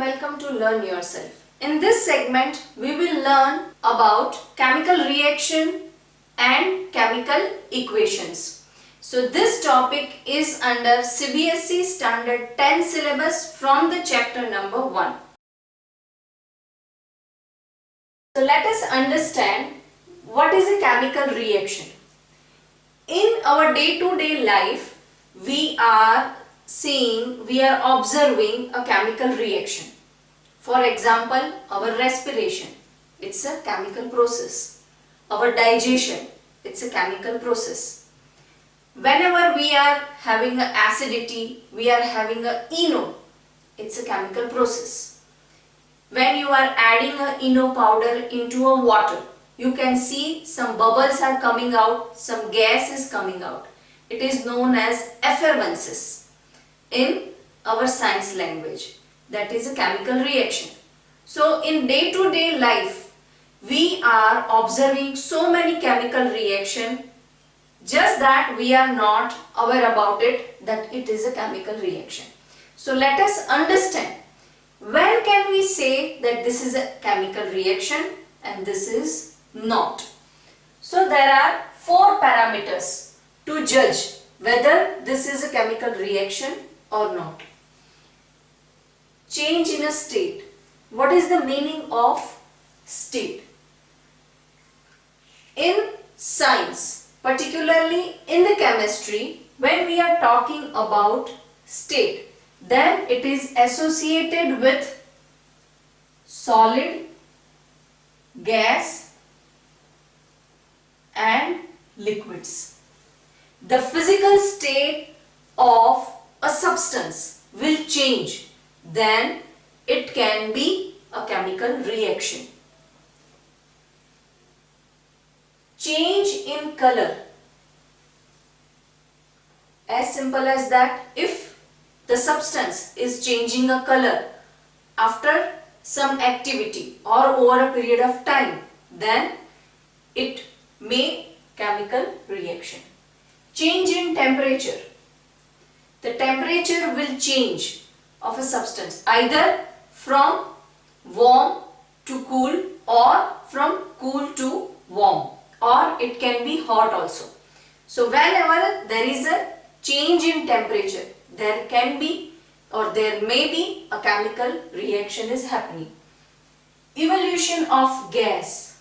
welcome to Learn Yourself. In this segment, we will learn about chemical reaction and chemical equations. So this topic is under CBSE Standard 10 syllabus from the chapter number 1. So let us understand what is a chemical reaction. In our day-to-day life, we are observing a chemical reaction. For example, our respiration, it's a chemical process. Our digestion, it's a chemical process. Whenever we are having an acidity, we are having a ENO, it's a chemical process. When you are adding a ENO powder into a water, you can see some bubbles are coming out, some gas is coming out. It is known as effervescence in our science language. That is a chemical reaction. So in day-to-day life, we are observing so many chemical reactions, just that we are not aware about it, that it is a chemical reaction. So let us understand, when can we say that this is a chemical reaction and this is not? So there are 4 parameters to judge whether this is a chemical reaction or not. Change in a state. What is the meaning of state? In science, particularly in the chemistry, when we are talking about state, then it is associated with solid, gas and liquids. The physical state of a substance will change, then it can be a chemical reaction. Change in color. As simple as that, if the substance is changing a color after some activity or over a period of time, then it may chemical reaction. Change in temperature. The temperature will change of a substance either from warm to cool or from cool to warm, or it can be hot also. So whenever there is a change in temperature, there can be or there may be a chemical reaction is happening. Evolution of gas.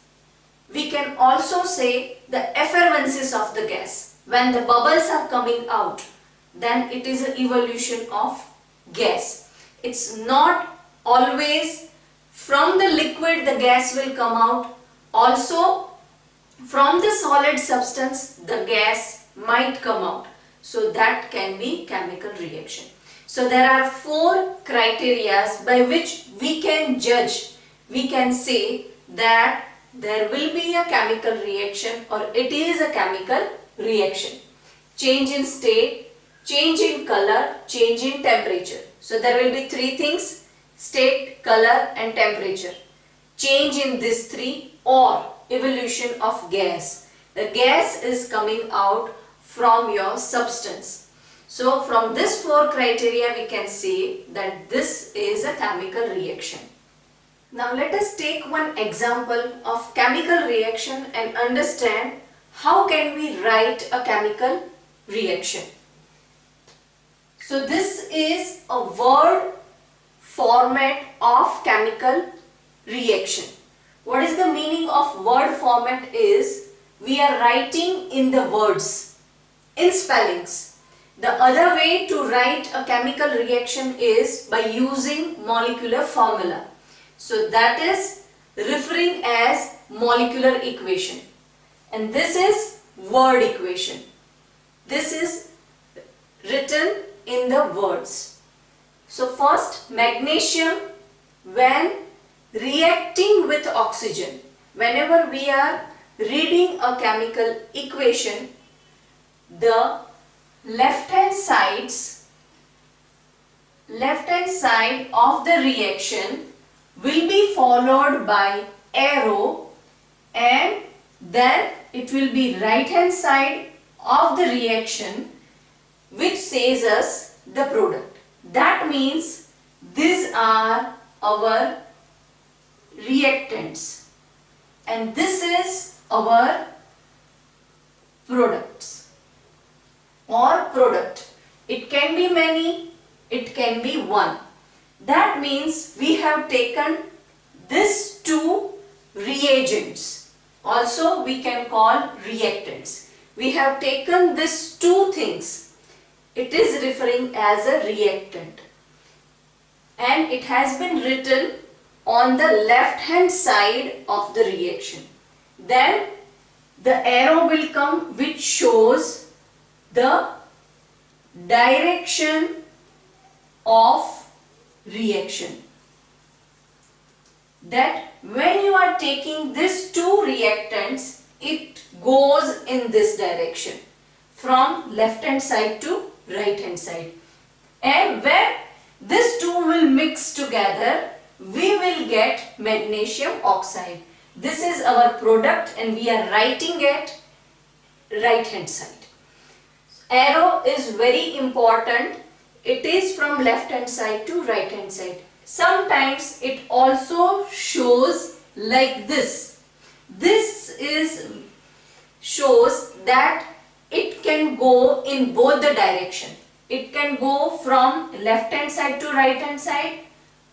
We can also say the effervescence of the gas. When the bubbles are coming out, then it is an evolution of gas. It's not always from the liquid the gas will come out. Also from the solid substance the gas might come out. So that can be chemical reaction. So there are 4 criteria by which we can judge. We can say that there will be a chemical reaction or it is a chemical reaction. Change in state, change in color, change in temperature. So there will be 3 things: state, color and temperature. Change in these 3 or evolution of gas. The gas is coming out from your substance. So from this 4 criteria we can say that this is a chemical reaction. Now let us take one example of chemical reaction and understand how can we write a chemical reaction. So this is a word format of chemical reaction. What is the meaning of word format is, we are writing in the words, in spellings. The other way to write a chemical reaction is by using molecular formula. So that is referring as molecular equation. And this is word equation. This is written in the words. So first, magnesium, when reacting with oxygen, whenever we are reading a chemical equation, the left hand side of the reaction will be followed by arrow, and then it will be right hand side of the reaction which says us the product. That means these are our reactants, and this is our products or product. It can be many, it can be one. That means we have taken these two reagents, also we can call reactants. We have taken these two things. It is referring as a reactant, and it has been written on the left hand side of the reaction. Then the arrow will come which shows the direction of reaction. That when you are taking these two reactants, it goes in this direction from left hand side to right hand side, and when these two will mix together, we will get magnesium oxide. This is our product and we are writing it right hand side. Arrow is very important. It is from left hand side to right hand side. Sometimes it also shows like this. This shows that it can go in both the direction. It can go from left hand side to right hand side.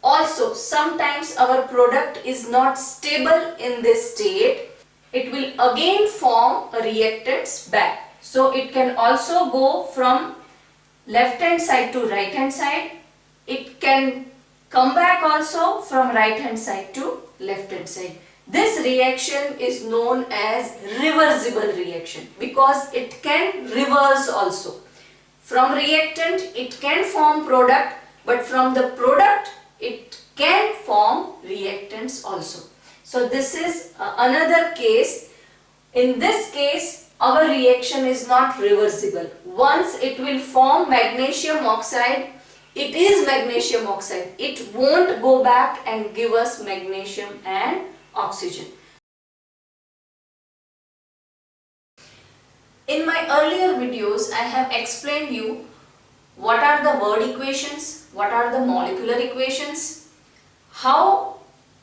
Also, sometimes our product is not stable in this state. It will again form a reactants back. So it can also go from left hand side to right hand side. It can come back also from right hand side to left hand side. This reaction is known as reversible reaction because it can reverse also. From reactant it can form product, but from the product it can form reactants also. So this is another case. In this case our reaction is not reversible. Once it will form magnesium oxide, it is magnesium oxide. It won't go back and give us magnesium and oxygen. In my earlier videos, I have explained you what are the word equations, what are the molecular equations, how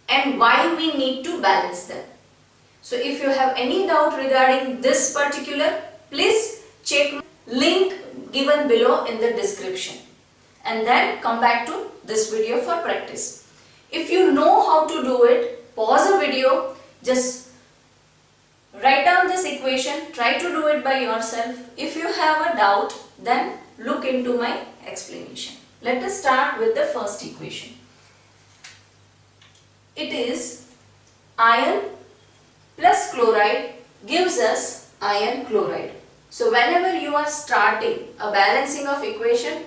and why we need to balance them. So if you have any doubt regarding this particular, please check link given below in the description and then come back to this video for practice. If you know how to do it, pause the video, just write down this equation, try to do it by yourself. If you have a doubt, then look into my explanation. Let us start with the first equation. It is iron plus chloride gives us iron chloride. So whenever you are starting a balancing of equation,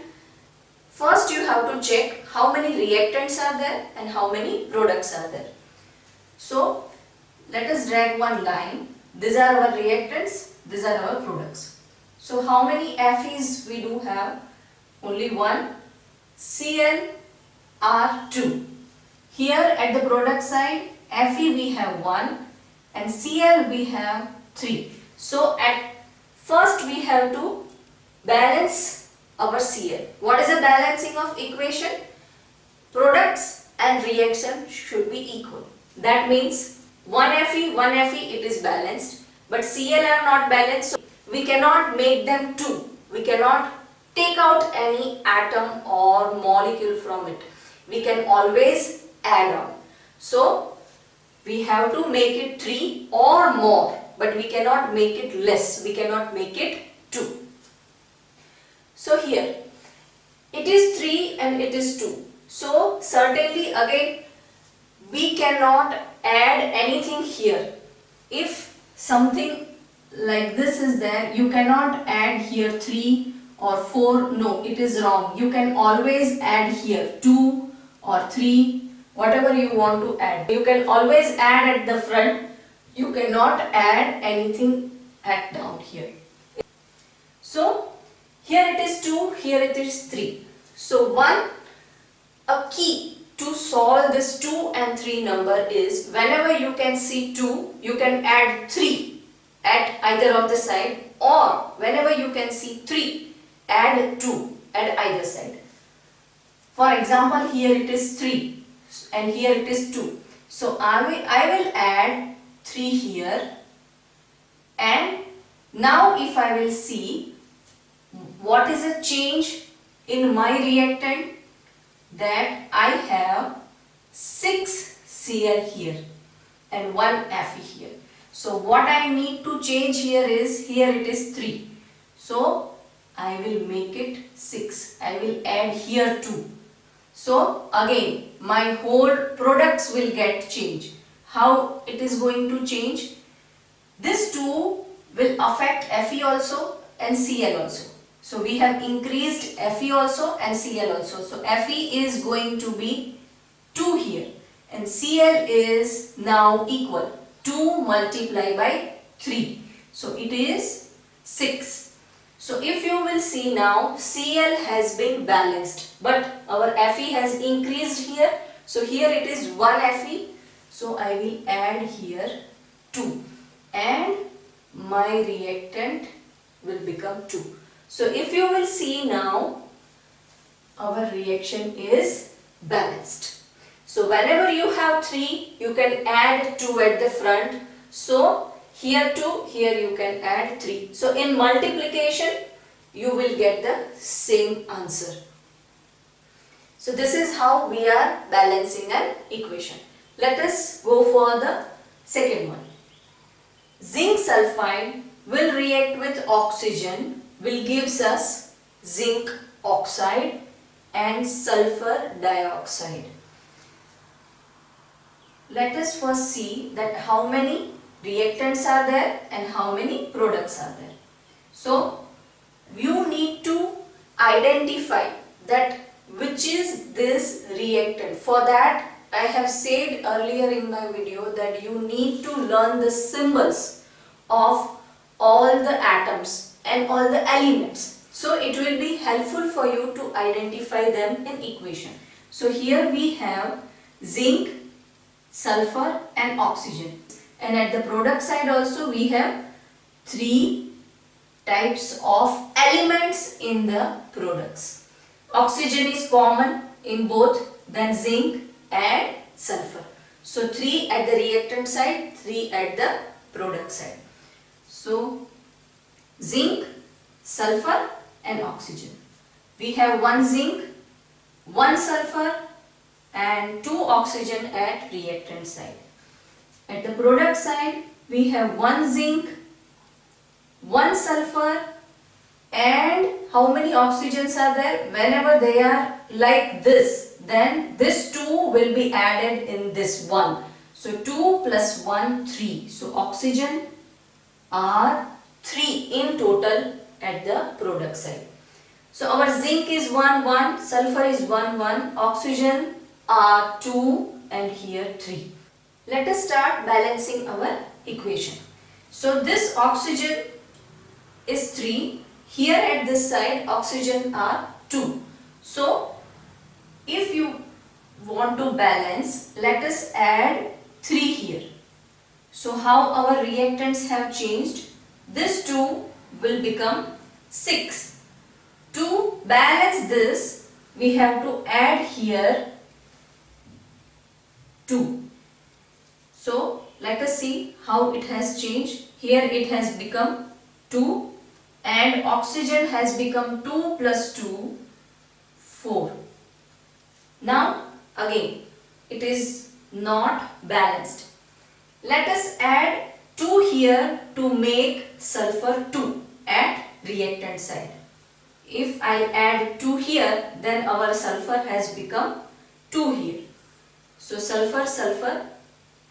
first you have to check how many reactants are there and how many products are there. So let us drag one line. These are our reactants, these are our products. So how many Fe's we do have? Only one. Cl are 2. Here at the product side, Fe we have 1 and Cl we have 3. So at first we have to balance our Cl. What is the balancing of equation? Products and reaction should be equal. That means 1 Fe, it is balanced, but Cl are not balanced, so we cannot make them 2. We cannot take out any atom or molecule from it. We can always add on. So we have to make it 3 or more, but we cannot make it less. We cannot make it 2. So here it is 3 and it is 2. So certainly again we cannot add anything here. If something like this is there, you cannot add here 3 or 4. No, it is wrong. You can always add here 2 or 3, whatever you want to add. You can always add at the front. You cannot add anything at down here. So here it is 2, here it is 3. So a key to solve this 2 and 3 number is whenever you can see 2, you can add 3 at either of the side, or whenever you can see 3, add 2 at either side. For example, here it is 3. and here it is 2. So I will add 3 here, and now if I will see what is a change in my reactant, that I have 6 Cl here and 1 Fe here. So what I need to change here is, here it is 3. So I will make it 6. I will add here 2. So again my whole products will get changed. How it is going to change? This 2 will affect Fe also and Cl also. So we have increased Fe also and Cl also. So Fe is going to be 2 here and Cl is now equal 2 multiplied by 3. So it is 6. So if you will see now, Cl has been balanced, but our Fe has increased here. So here it is 1 Fe. So I will add here 2 and my reactant will become 2. So if you will see now, our reaction is balanced. So whenever you have 3, you can add 2 at the front. So here 2, here you can add 3. So in multiplication, you will get the same answer. So this is how we are balancing an equation. Let us go for the second one. Zinc sulfide will react with oxygen, will gives us zinc oxide and sulfur dioxide. Let us first see that how many reactants are there and how many products are there. So you need to identify that which is this reactant. For that I have said earlier in my video that you need to learn the symbols of all the atoms and all the elements. So it will be helpful for you to identify them in equation. So here we have zinc, sulfur and oxygen, and at the product side also we have 3 types of elements in the products. Oxygen is common in both, then zinc and sulfur. So 3 at the reactant side, 3 at the product side. So zinc, sulfur and oxygen. We have 1 zinc, 1 sulfur and 2 oxygen at reactant side. At the product side we have 1 zinc, 1 sulfur and how many oxygens are there? Whenever they are like this, then this 2 will be added in this 1. So 2 plus 1, 3. So oxygen are 3 in total at the product side. So our zinc is 1, 1, sulfur is 1, 1, oxygen are 2 and here 3. Let us start balancing our equation. So this oxygen is 3. Here at this side oxygen are 2. So if you want to balance, let us add 3 here. So how our reactants have changed? This 2 will become 6. To balance this, we have to add here 2. So let us see how it has changed. Here it has become 2 and oxygen has become 2 plus 2, 4. Now again it is not balanced. Let us add 2 here to make sulfur 2 at reactant side. If I add 2 here, then our sulfur has become 2 here. So sulfur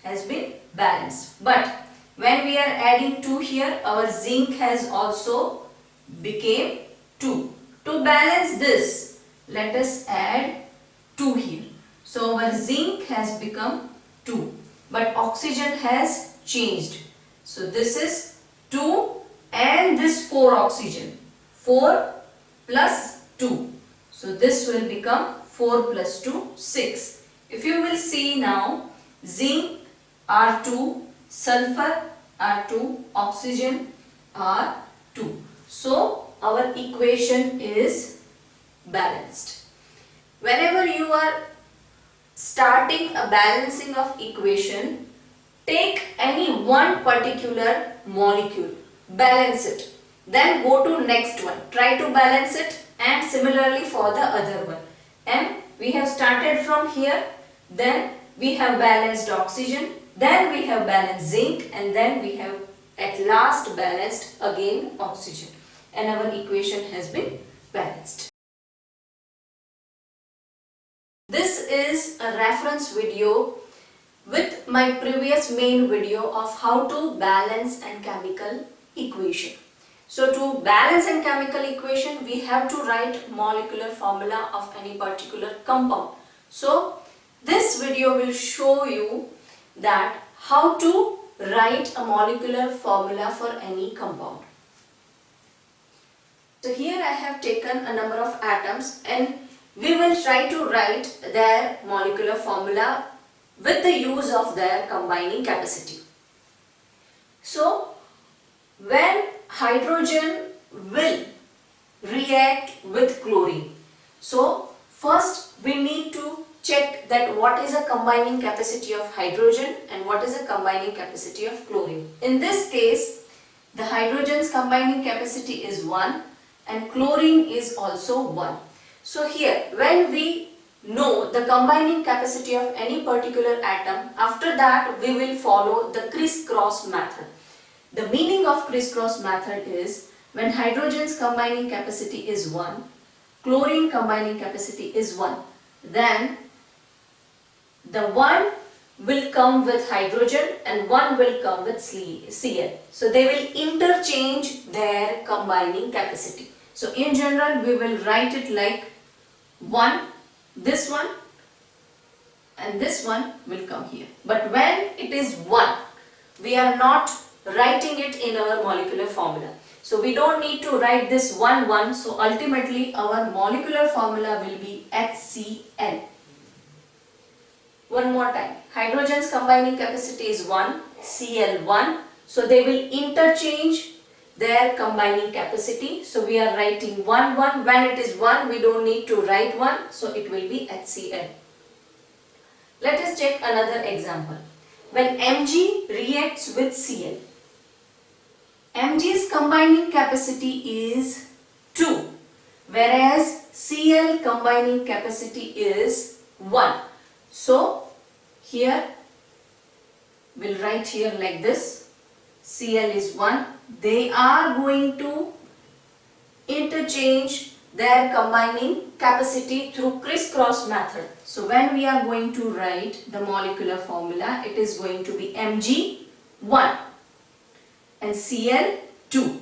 has been balanced. But when we are adding 2 here, our zinc has also became 2. To balance this, let us add 2 here. So our zinc has become 2. But oxygen has changed. So this is 2 and this 4 oxygen. 4 plus 2. So this will become 4 plus 2, 6. If you will see now, zinc are 2, sulfur are 2, oxygen are 2. So our equation is balanced. Whenever you are starting a balancing of equation, take any one particular molecule, balance it, then go to next one, try to balance it, and similarly for the other one. And we have started from here, then we have balanced oxygen, then we have balanced zinc, and then we have at last balanced again oxygen, and our equation has been balanced. This is a reference video with my previous main video of how to balance an chemical equation. So to balance an chemical equation, we have to write molecular formula of any particular compound. So this video will show you that how to write a molecular formula for any compound. So here I have taken a number of atoms and we will try to write their molecular formula with the use of their combining capacity. So when hydrogen will react with chlorine, so first we need to check that what is the combining capacity of hydrogen and what is the combining capacity of chlorine. In this case, the hydrogen's combining capacity is 1 and chlorine is also 1. So here, when we know the combining capacity of any particular atom, after that we will follow the crisscross method. The meaning of crisscross method is when hydrogen's combining capacity is 1, chlorine combining capacity is 1, then the 1 will come with hydrogen and 1 will come with Cl. So they will interchange their combining capacity. So in general we will write it like 1, this one and this one will come here. But when it is 1, we are not writing it in our molecular formula. So we don't need to write this 1, 1. So ultimately our molecular formula will be HCl. One more time. Hydrogen's combining capacity is 1, Cl1. So they will interchange their combining capacity. So we are writing 1, 1. When it is 1, we don't need to write 1. So it will be HCl. Let us take another example. When Mg reacts with Cl, Mg's combining capacity is 2, whereas Cl combining capacity is 1. So here we'll write here like this, Cl is 1. They are going to interchange their combining capacity through crisscross method. So when we are going to write the molecular formula, it is going to be Mg1 and Cl2.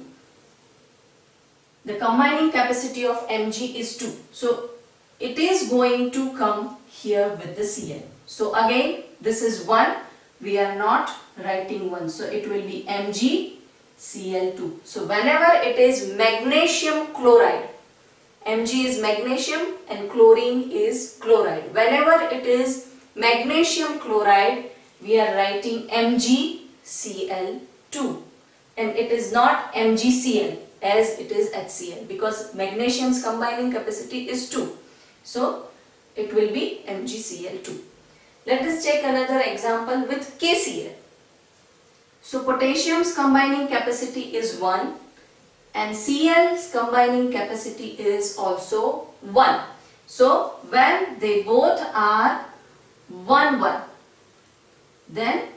The combining capacity of Mg is 2. So it is going to come here with the Cl. So again, this is 1. We are not writing 1. So it will be MgCl2. So whenever it is magnesium chloride, Mg is magnesium and chlorine is chloride. Whenever it is magnesium chloride, we are writing MgCl2. And it is not MgCl as it is HCl, because magnesium's combining capacity is 2. So it will be MgCl2. Let us take another example with KCl. So potassium's combining capacity is 1 and Cl's combining capacity is also 1. So when they both are 1, 1, then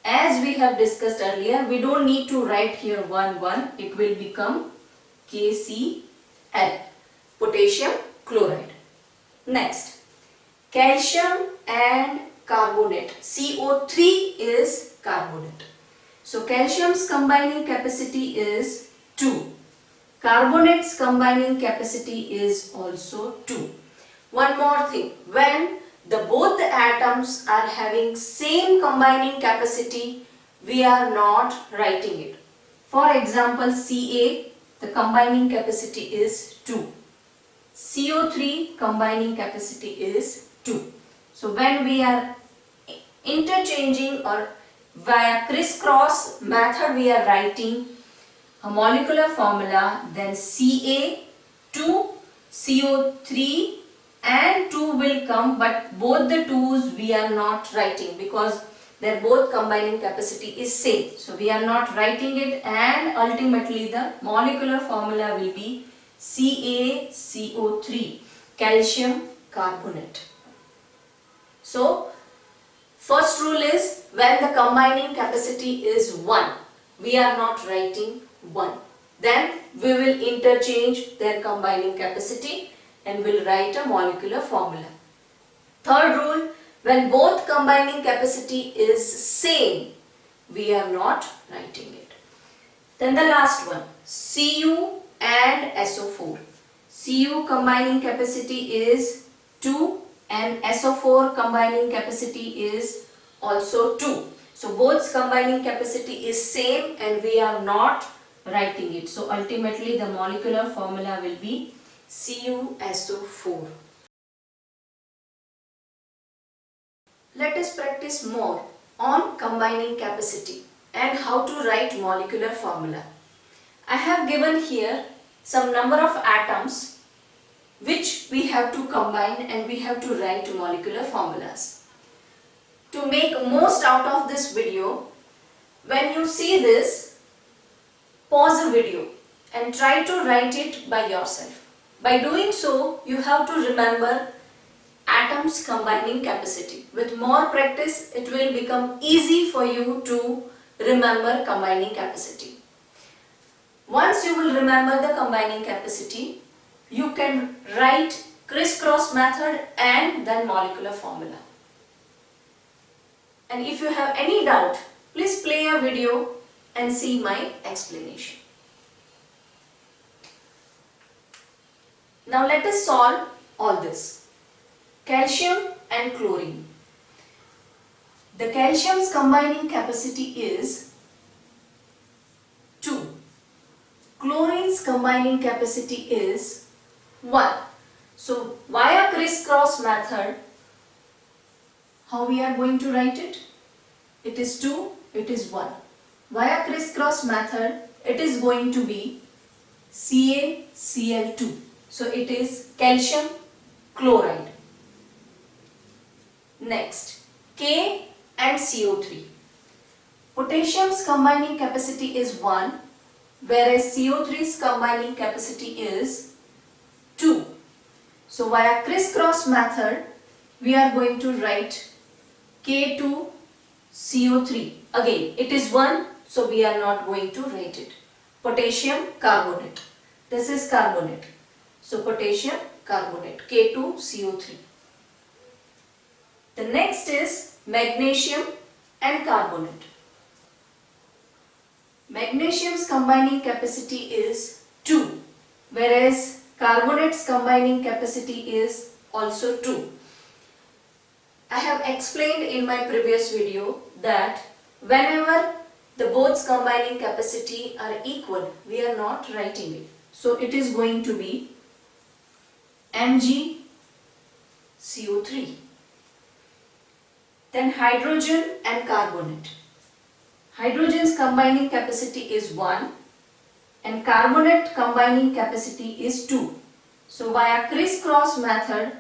as we have discussed earlier, we don't need to write here 1, 1. It will become KCl, potassium chloride. Next, calcium and carbonate. CO3 is carbonate. So calcium's combining capacity is 2. Carbonate's combining capacity is also 2. One more thing, when both the atoms are having same combining capacity, we are not writing it. For example, Ca, the combining capacity is 2. CO3 combining capacity is 2. So when we are interchanging or via crisscross method we are writing a molecular formula, then Ca2CO3 and 2 will come, but both the 2's we are not writing because their both combining capacity is same. So we are not writing it, and ultimately the molecular formula will be CaCO3, calcium carbonate. So first rule is when the combining capacity is 1, we are not writing 1. Then we will interchange their combining capacity and will write a molecular formula. Third rule, when both combining capacity is same, we are not writing it. Then the last one, Cu and SO4. Cu combining capacity is 2 and SO4 combining capacity is also 2. So both combining capacity is same and we are not writing it. So ultimately the molecular formula will be CuSO4. Let us practice more on combining capacity and how to write molecular formula. I have given here some number of atoms which we have to combine and we have to write molecular formulas. To make most out of this video, when you see this, pause the video and try to write it by yourself. By doing so, you have to remember atoms combining capacity. With more practice, it will become easy for you to remember combining capacity. Once you will remember the combining capacity, you can write crisscross method and then molecular formula. And if you have any doubt, please play a video and see my explanation. Now let us solve all this. Calcium and chlorine. The calcium's combining capacity is 2. Chlorine's combining capacity is 1. So via crisscross method, how we are going to write it? It is 2, it is 1. Via crisscross method, it is going to be CaCl2. So it is calcium chloride. Next, K and CO3. Potassium's combining capacity is 1, whereas CO3's combining capacity is 2. So via crisscross method, we are going to write K2CO3. Again, it is 1, so we are not going to write it. Potassium carbonate. This is carbonate. So potassium carbonate, K2CO3. The next is magnesium and carbonate. Magnesium's combining capacity is 2, whereas carbonate's combining capacity is also 2. I have explained in my previous video that whenever the both combining capacity are equal, we are not writing it. So it is going to be MgCO3. Then hydrogen and carbonate. Hydrogen's combining capacity is 1 and carbonate combining capacity is 2. So via crisscross method,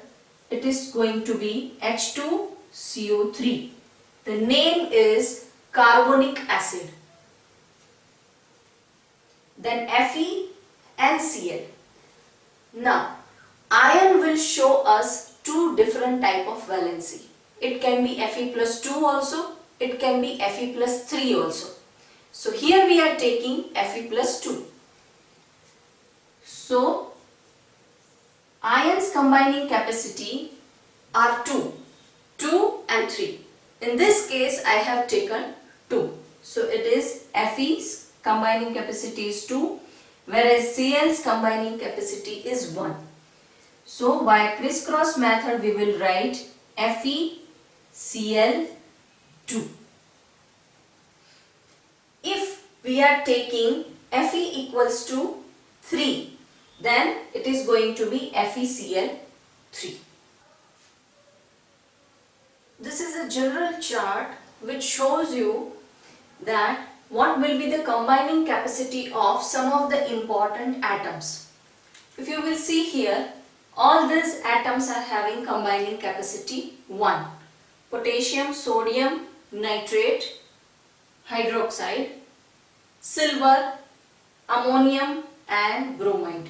it is going to be H2CO3. The name is carbonic acid. Then Fe and Cl. Now, iron will show us two different type of valency. It can be Fe plus 2 also, it can be Fe plus 3 also. So here we are taking Fe plus 2. So ions combining capacity are 2 and 3. In this case I have taken 2. So it is Fe's combining capacity is 2, whereas Cl's combining capacity is 1. So by crisscross method we will write FeCl2. If we are taking Fe equals to 3, then it is going to be FeCl3. This is a general chart which shows you that what will be the combining capacity of some of the important atoms. If you will see here, All these atoms are having combining capacity 1. Potassium, sodium, nitrate, hydroxide, silver, ammonium and bromide.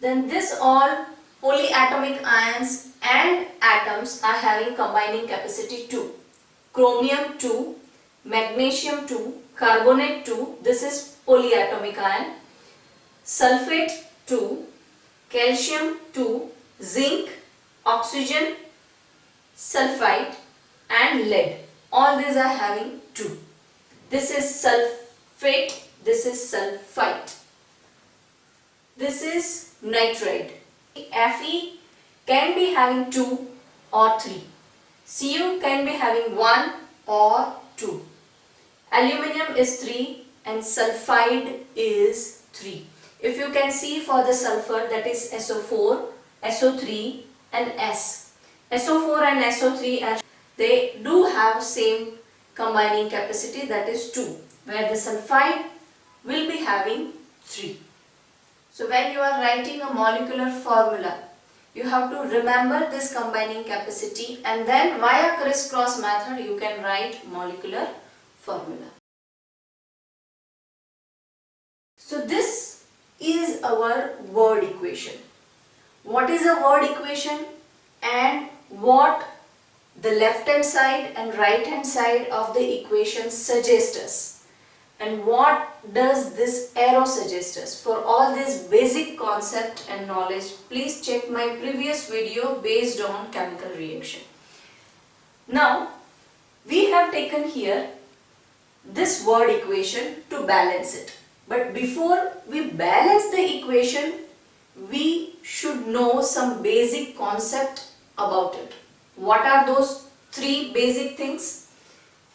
Then this all polyatomic ions and atoms are having combining capacity 2. Chromium 2, magnesium 2, carbonate 2, this is polyatomic ion, sulfate 2, calcium 2, zinc, oxygen, sulfite and lead. All these are having 2. This is sulfate, this is sulfite. This is nitride. Fe can be having 2 or 3. Cu can be having 1 or 2. Aluminium is 3 and sulfide is 3. If you can see for the sulfur, that is SO4, SO3 and S. SO4 and SO3 they do have same combining capacity, that is 2, where the sulfide will be having 3. So when you are writing a molecular formula, you have to remember this combining capacity and then via crisscross method you can write molecular formula. So this is our word equation. What is a word equation and what the left hand side and right hand side of the equation suggest us, and what does this arrow suggest us? For all this basic concept and knowledge, please check my previous video based on chemical reaction. Now we have taken here this word equation to balance it. But before we balance the equation, we should know some basic concept about it. What are those 3 basic things?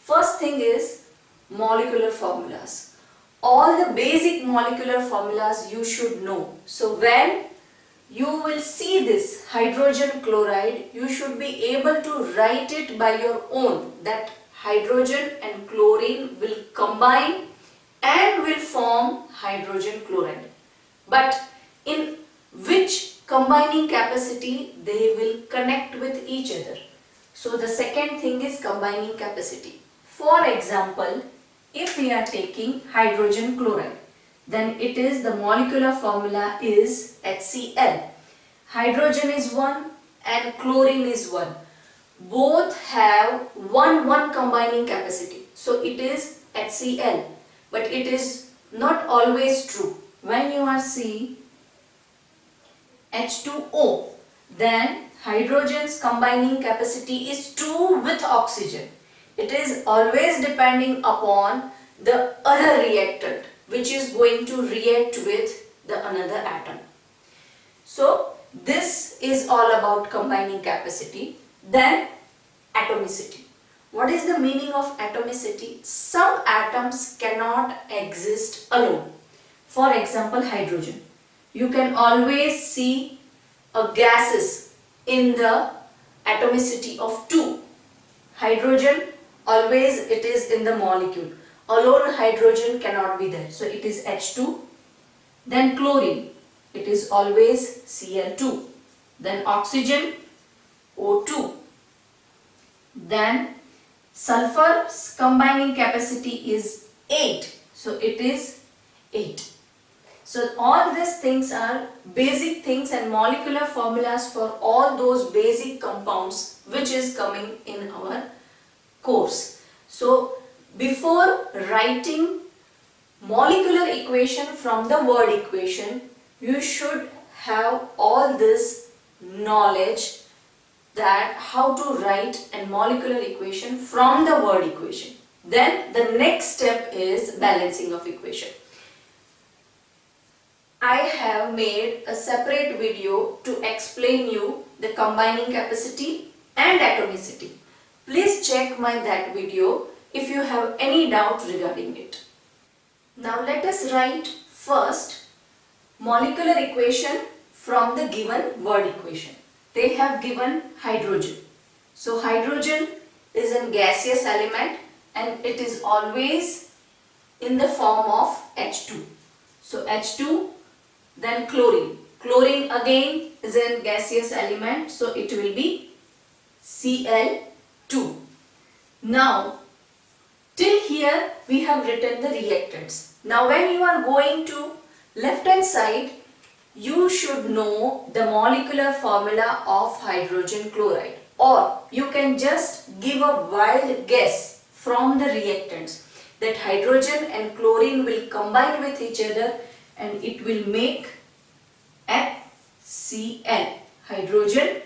First thing is molecular formulas. All the basic molecular formulas you should know. So when you will see this hydrogen chloride, you should be able to write it by your own, that hydrogen and chlorine will combine and will form hydrogen chloride. But in which combining capacity they will connect with each other. So the second thing is combining capacity. For example, if we are taking hydrogen chloride, then it is the molecular formula is HCl. Hydrogen is 1 and chlorine is 1. Both have 1 combining capacity. So it is HCl. But it is not always true. When you are seeing H2O, then hydrogen's combining capacity is 2 with oxygen. It is always depending upon the other reactant which is going to react with the another atom. So this is all about combining capacity. Then atomicity. What is the meaning of atomicity? Some atoms cannot exist alone. For example, hydrogen. You can always see a gases in the atomicity of 2. Hydrogen, always it is in the molecule. Alone hydrogen cannot be there. So it is H2. Then chlorine. It is always Cl2. Then oxygen, O2. Then sulfur's combining capacity is 8. So it is 8. So all these things are basic things and molecular formulas for all those basic compounds which is coming in our course. So before writing molecular equation from the word equation, you should have all this knowledge that how to write a molecular equation from the word equation. Then the next step is balancing of equation. I have made a separate video to explain you the combining capacity and atomicity. Please check that video if you have any doubt regarding it. Now let us write first molecular equation from the given word equation. They have given hydrogen. So hydrogen is a gaseous element and it is always in the form of H2. So H2, then chlorine. Chlorine again is a gaseous element, so it will be Cl2. Now, till here we have written the reactants. Now when you are going to left hand side, you should know the molecular formula of hydrogen chloride, or you can just give a wild guess from the reactants that hydrogen and chlorine will combine with each other and it will make HCl, hydrogen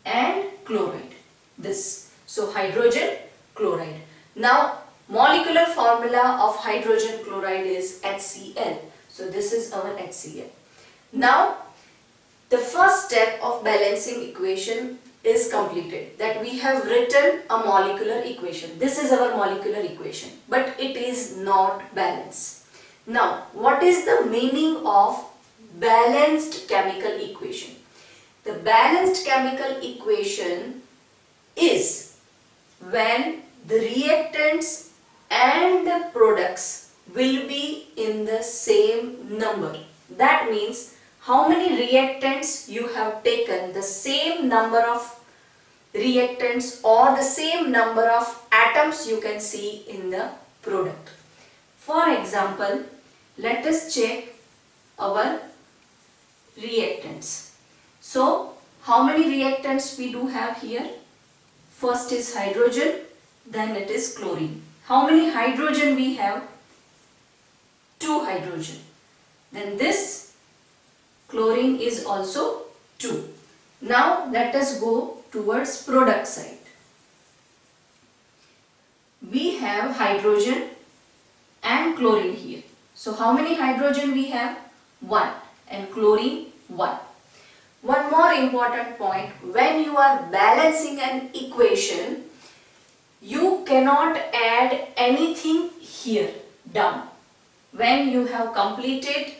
and chloride. This. So hydrogen chloride. Now molecular formula of hydrogen chloride is HCl. So this is our HCl. Now the first step of balancing equation is completed, that we have written a molecular equation. This is our molecular equation, but it is not balanced. Now what is the meaning of balanced chemical equation? The balanced chemical equation is when the reactants and the products will be in the same number. That means how many reactants you have taken, the same number of reactants or the same number of atoms you can see in the product. For example, let us check our reactants. So how many reactants we do have here? First is hydrogen, then it is chlorine. How many hydrogen we have? 2 hydrogen. Then this chlorine is also 2. Now let us go towards product side. We have hydrogen and chlorine here. So how many hydrogen we have? 1, and chlorine 1. One more important point, when you are balancing an equation, you cannot add anything here down. When you have completed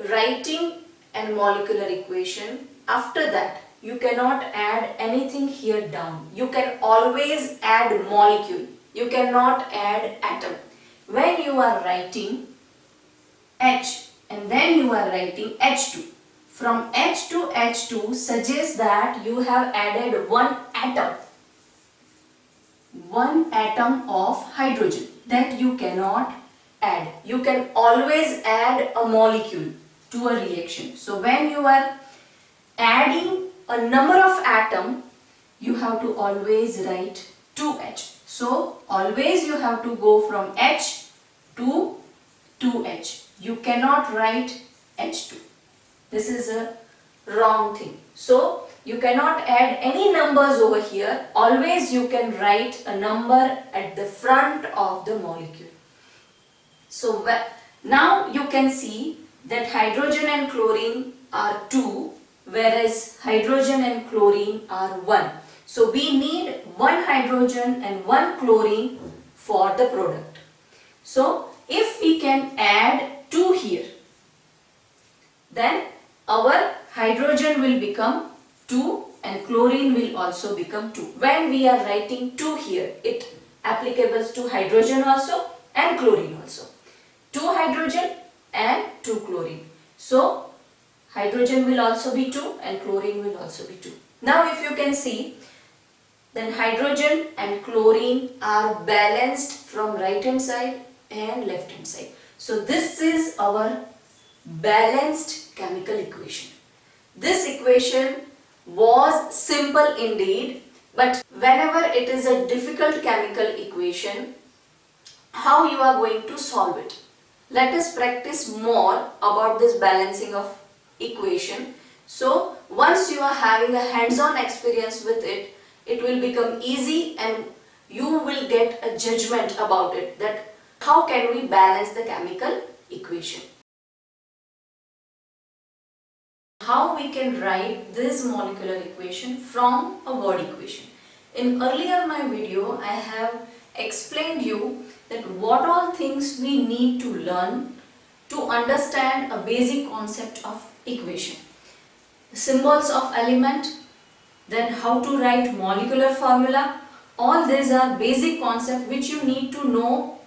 writing a molecular equation, after that you cannot add anything here down. You can always add molecule, you cannot add atom. When you are writing H and then you are writing H2, from H to H2 suggests that you have added one atom of hydrogen, that you cannot add. You can always add a molecule to a reaction. So when you are adding a number of atom, you have to always write 2H. So always you have to go from H to 2H. You cannot write H2. This is a wrong thing. So you cannot add any numbers over here. Always you can write a number at the front of the molecule. So now you can see that hydrogen and chlorine are 2, whereas hydrogen and chlorine are 1. So we need 1 hydrogen and 1 chlorine for the product. So if we can add 2 here, then our hydrogen will become 2 and chlorine will also become 2. When we are writing 2 here, it applicable to hydrogen also and chlorine also. 2 hydrogen and 2 chlorine. So hydrogen will also be 2 and chlorine will also be 2. Now if you can see, then hydrogen and chlorine are balanced from right hand side and left hand side. So this is our balanced chemical equation. This equation was simple indeed, but whenever it is a difficult chemical equation, how you are going to solve it? Let us practice more about this balancing of equation. So once you are having a hands-on experience with it, it will become easy and you will get a judgment about it, that how can we balance the chemical equation. How we can write this molecular equation from a word equation. In earlier my video, I have explained you that what all things we need to learn to understand a basic concept of equation. Symbols of element, then how to write molecular formula. All these are basic concepts which you need to know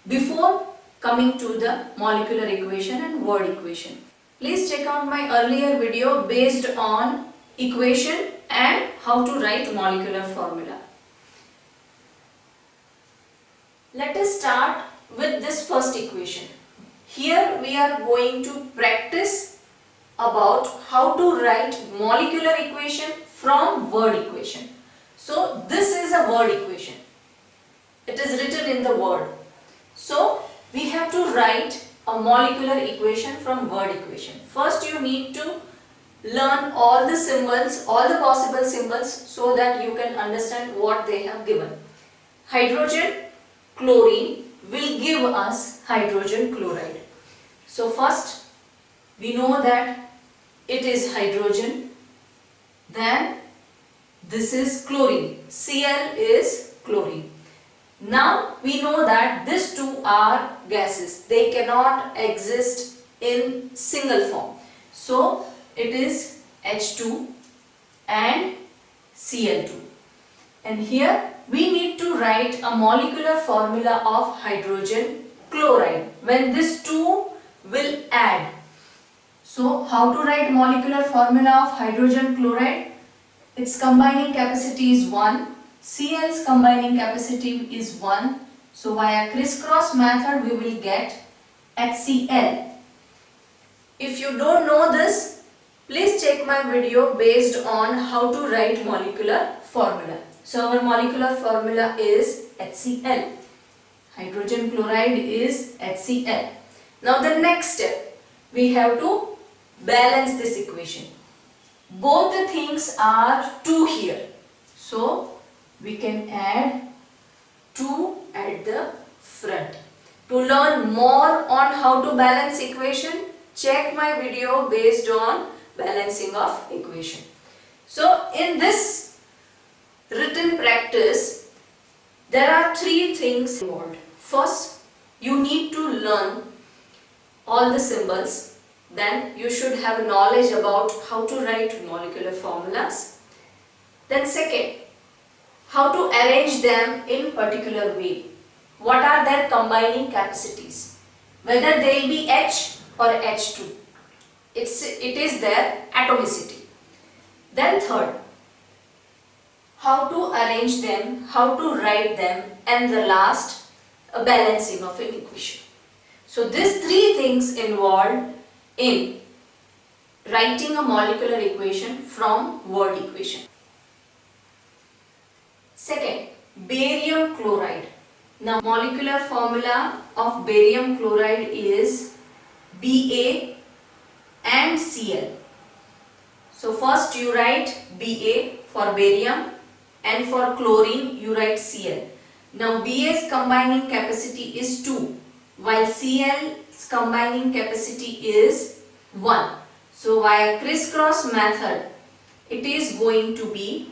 before coming to the molecular equation and word equation. Please check out my earlier video based on equation and how to write molecular formula. Let us start with this first equation. Here we are going to practice about how to write molecular equation from word equation. So this is a word equation. It is written in the word. So we have to write a molecular equation from word equation. First you need to learn all the symbols, all the possible symbols, so that you can understand what they have given. Hydrogen, chlorine will give us hydrogen chloride. So first we know that it is hydrogen, then this is chlorine, Cl is chlorine. Now we know that these two are gases, they cannot exist in single form. So it is H2 and Cl2. And here we need to write a molecular formula of hydrogen chloride when these two will add. So how to write molecular formula of hydrogen chloride? Its combining capacity is 1. Cl's combining capacity is 1. So via crisscross method we will get HCl. If you don't know this, please check my video based on how to write molecular formula. So our molecular formula is HCl. Hydrogen chloride is HCl. Now the next step, we have to balance this equation. Both the things are 2 here. So we can add 2 at the front. To learn more on how to balance equation, check my video based on balancing of equation. So in this written practice, there are 3 things involved. First, you need to learn all the symbols. Then you should have knowledge about how to write molecular formulas. Then second, how to arrange them in particular way. What are their combining capacities? Whether they will be H or H2. It is their atomicity. Then third, how to arrange them, how to write them, and the last, a balancing of an equation. So these 3 things involved in writing a molecular equation from word equation. Second, barium chloride. Now molecular formula of barium chloride is Ba and Cl. So first you write Ba for barium and for chlorine you write Cl. Now Ba's combining capacity is 2 while Cl's combining capacity is 1. So via crisscross method it is going to be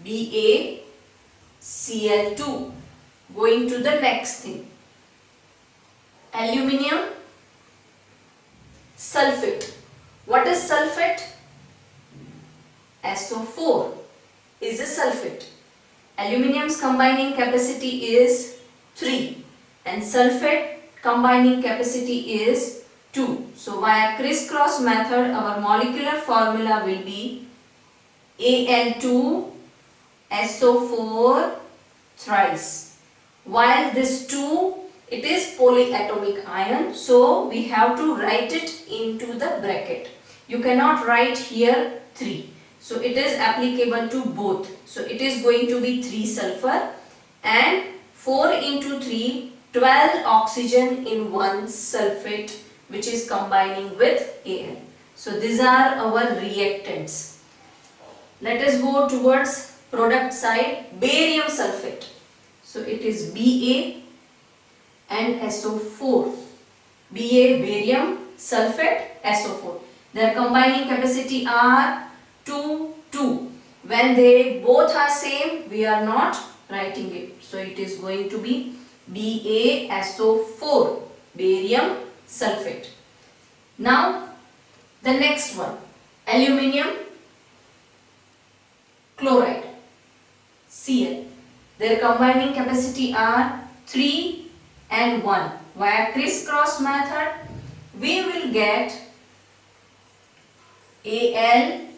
BaCl2. Going to the next thing. Aluminium sulfate. What is sulfate? SO4 is a sulfate. Aluminium's combining capacity is 3 and sulfate combining capacity is 2. So via crisscross method our molecular formula will be Al2SO4 thrice. While this 2, it is polyatomic ion, so we have to write it into the bracket. You cannot write here 3. So it is applicable to both. So it is going to be 3 sulfur and 4 into 3, 12 oxygen in 1 sulfate, which is combining with Al. So these are our reactants. Let us go towards product side, barium sulfate. So it is Ba and SO4. Ba barium sulfate SO4. Their combining capacity are 2, 2. When they both are same, we are not writing it. So it is going to be BaSO4, barium sulfate. Now the next one, aluminium chloride, Cl. Their combining capacity are 3 and 1. Via crisscross method, we will get AlCl3.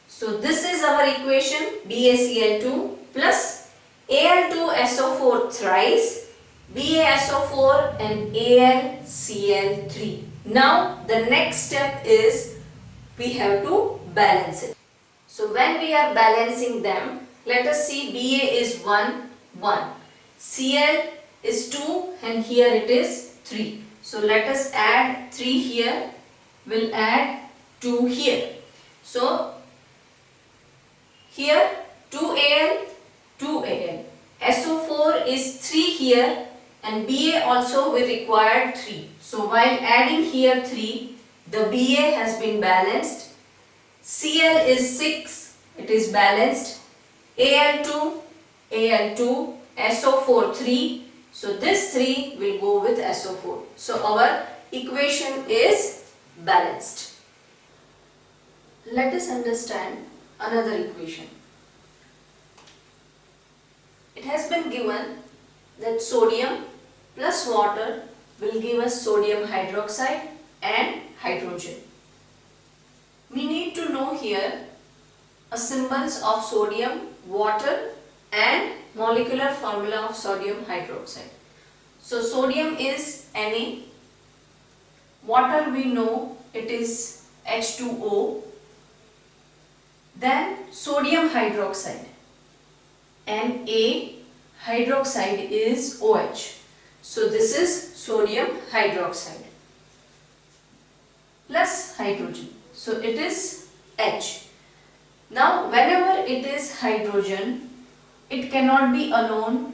So this is our equation, BaCl2 plus Al2SO4 thrice, BaSO4 and AlCl3. Now the next step is we have to balance it. So when we are balancing them, let us see Ba is 1, 1. Cl is 2 and here it is 3. So let us add 3 here, we'll add 2 here. So here 2Al, 2Al. SO4 is 3 here and Ba also we required 3. So while adding here 3, the Ba has been balanced. Cl is 6, it is balanced. Al2, Al2, SO4 3. So this 3 will go with SO4. So our equation is balanced. Let us understand another equation. It has been given that sodium plus water will give us sodium hydroxide and hydrogen. We need to know here a symbols of sodium, water and molecular formula of sodium hydroxide. So sodium is Na, water we know it is H2O, then sodium hydroxide, and A hydroxide is OH. So this is sodium hydroxide plus hydrogen. So it is H. Now whenever it is hydrogen, it cannot be alone.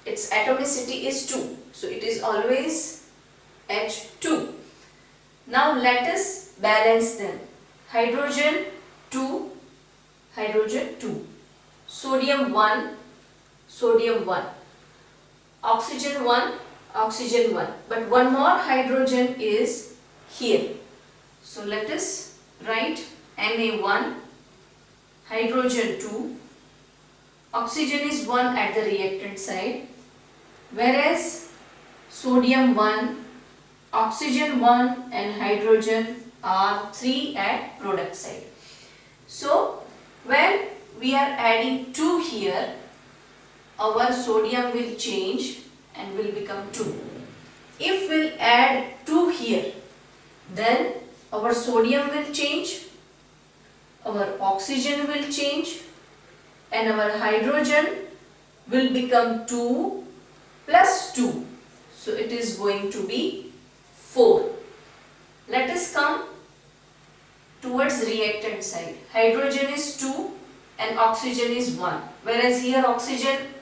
Its atomicity is 2. So it is always H2. Now let us balance them. Hydrogen 2, hydrogen 2. Sodium 1, sodium 1. Oxygen 1, oxygen 1. But one more hydrogen is here. So let us write Na1, hydrogen 2. Oxygen is 1 at the reactant side, whereas sodium 1, oxygen 1 and hydrogen are 3 at product side. So when we are adding 2 here, our sodium will change and will become 2. If we'll add 2 here, then our sodium will change, our oxygen will change and our hydrogen will become 2 plus 2. So it is going to be 4. Let us come towards reactant side. Hydrogen is 2 and oxygen is 1. Whereas here oxygen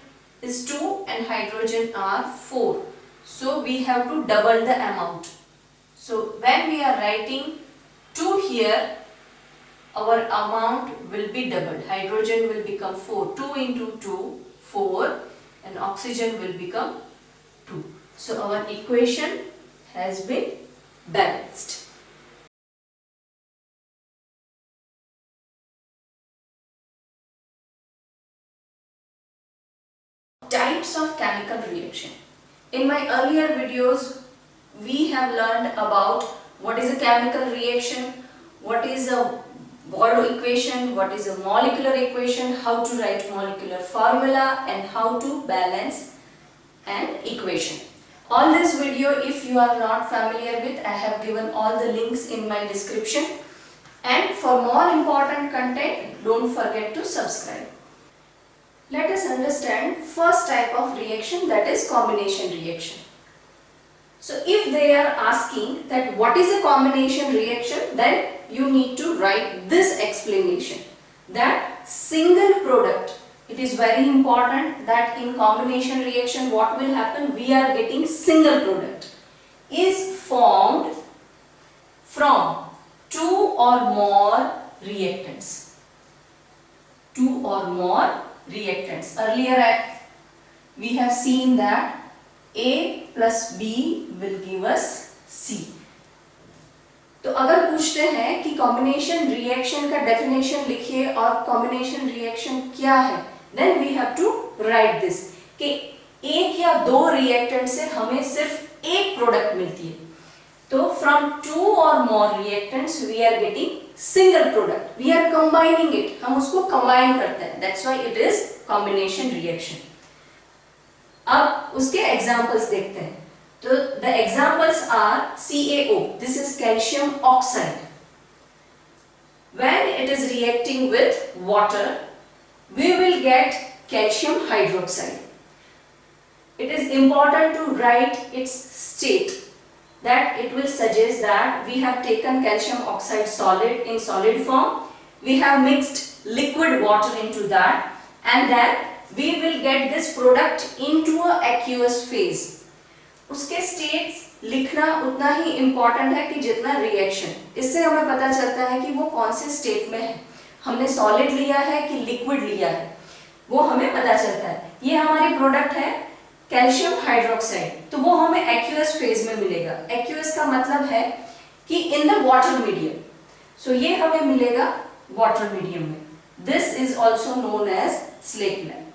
is 2 and hydrogen are 4. So we have to double the amount. So when we are writing 2 here, our amount will be doubled. Hydrogen will become 4. 2 into 2, 4 and oxygen will become 2. So our equation has been balanced. Types of chemical reaction. In my earlier videos, we have learned about what is a chemical reaction, what is a Bordeaux equation, what is a molecular equation, how to write molecular formula and how to balance an equation. All this video, if you are not familiar with, I have given all the links in my description. And for more important content, don't forget to subscribe. Let us understand first type of reaction, that is combination reaction. So if they are asking that what is a combination reaction, then you need to write this explanation, that single product. It is very important that in combination reaction what will happen, we are getting single product is formed from 2 or more reactants. 2 or more reactants. Earlier we have seen that A plus B will give us C. तो अगर पूछते हैं कि combination reaction का definition लिखिए और combination reaction क्या है, then we have to write this कि एक या दो रिएक्टेंट से हमें सिर्फ एक प्रोडक्ट मिलती है। तो फ्रॉम टू और more reactants we are getting single product, we are combining it, हम उसको कंबाइन करते हैं, that's why it is combination reaction. अब उसके एग्जांपल्स देखते हैं। तो the examples are CaO, this is calcium oxide, when it is reacting with water we will get calcium hydroxide. It is important to write its state, that it will suggest that we have taken calcium oxide solid in solid form, we have mixed liquid water into that, and then we will get this product into a aqueous phase. उसके states लिखना उतना ही important है कि जितना reaction. इससे हमें पता चलता है कि वो कौन से स्टेट में है, हमने सॉलिड लिया है कि लिक्विड लिया है, वो हमें पता चलता है। ये हमारी प्रोडक्ट है कैल्शियम हाइड्रोक्साइड, तो वो हमें एक्यूअस फेज में मिलेगा। एक्यूअस का मतलब है कि in the water medium, so ये हमें मिलेगा वाटर मीडियम में। This is also known as slate lab.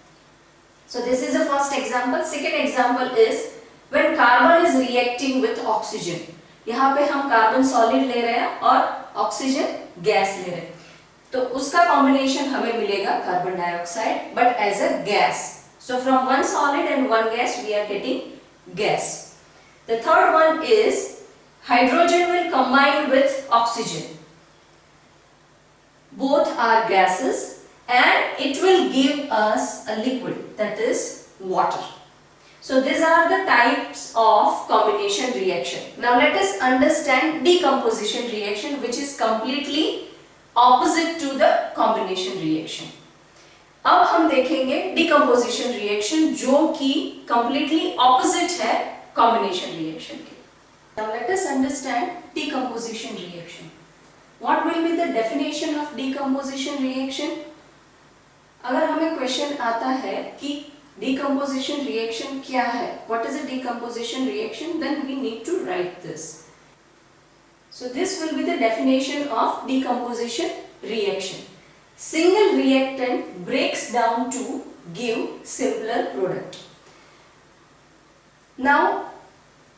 So this is the first example. Second example is when carbon is reacting with oxygen, यहाँ पे हम कार्बन सॉलिड ले रहे हैं और ऑक्सीजन गैस ले रहे हैं, तो उसका कॉम्बिनेशन हमें मिलेगा carbon dioxide but as a gas. So from one solid and one gas we are getting gas. The third one is hydrogen will combine with oxygen, both are gases and it will give us a liquid, that is water. So these are the types of combination reaction. Now let us understand decomposition reaction, which is completely opposite to the combination reaction. अब हम देखेंगे decomposition reaction जो कि completely opposite है combination reaction के। Now let us understand decomposition reaction. What will be the definition of decomposition reaction? अगर हमें question आता है कि decomposition reaction क्या है, what is a decomposition reaction, then we need to write this. So this will be the definition of decomposition reaction. Single reactant breaks down to give simpler product. Now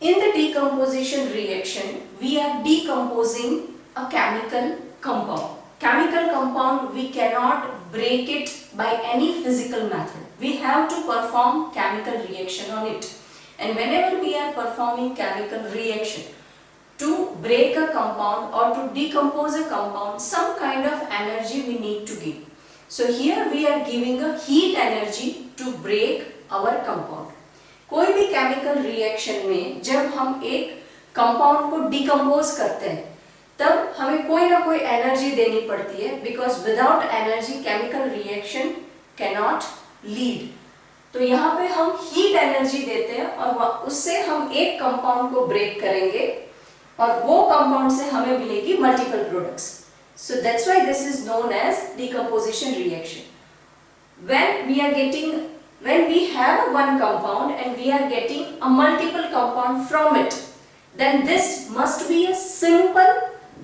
in the decomposition reaction we are decomposing a chemical compound. Chemical compound we cannot break it by any physical method. We have to perform chemical reaction on it, and whenever we are performing chemical reaction to break a compound or to decompose a compound, some kind of energy we need to give. So here we are giving a heat energy to break our compound. कोई भी chemical reaction में जब हम एक compound को decompose करते हैं तब हमें कोई ना कोई एनर्जी देनी पड़ती है, because without energy chemical reaction cannot lead. तो यहाँ पे हम हीट एनर्जी देते हैं और उससे हम एक कंपाउंड को ब्रेक करेंगे और वो कंपाउंड से हमें मिलेगी multiple products. So that's why this is known as decomposition reaction. when we have one compound and we are getting a multiple compound from it, then this must be a simple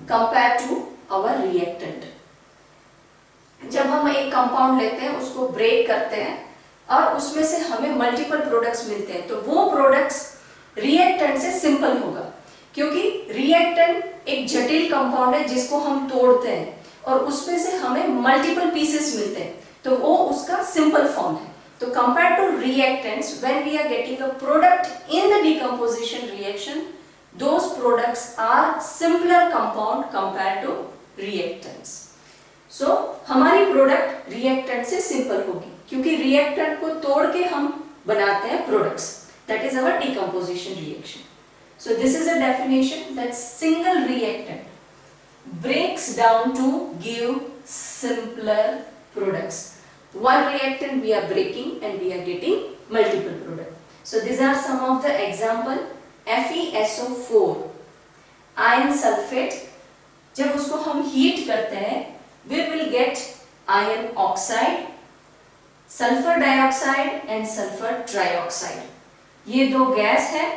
compared to our reactant. जब हम एक compound लेते हैं उसको break करते हैं और उसमें से हमें मल्टीपल प्रोडक्ट्स मिलते हैं, तो वो प्रोडक्ट्स रिएक्टेंट से सिंपल होगा, क्योंकि रिएक्टेंट एक जटिल कंपाउंड है जिसको हम तोड़ते हैं और उसमें से हमें मल्टीपल पीसेस मिलते हैं, तो वो उसका सिंपल फॉर्म है। तो compared to reactants, when we are getting a product in the decomposition reaction, those products are simpler compound compared to reactants. So हमारी प्रोडक्ट रिएक्टेंट से सिंपल होगी, क्योंकि रिएक्टेंट को तोड़ के हम बनाते हैं products. That is our decomposition reaction. So this is a definition that single reactant breaks down to give simpler products. One reactant we are breaking and we are getting multiple products. So these are some of the example. FeSO4 ion sulphate, जब उसको हम heat करते हैं we will get iron oxide, sulfur dioxide and sulfur trioxide. ये दो gas है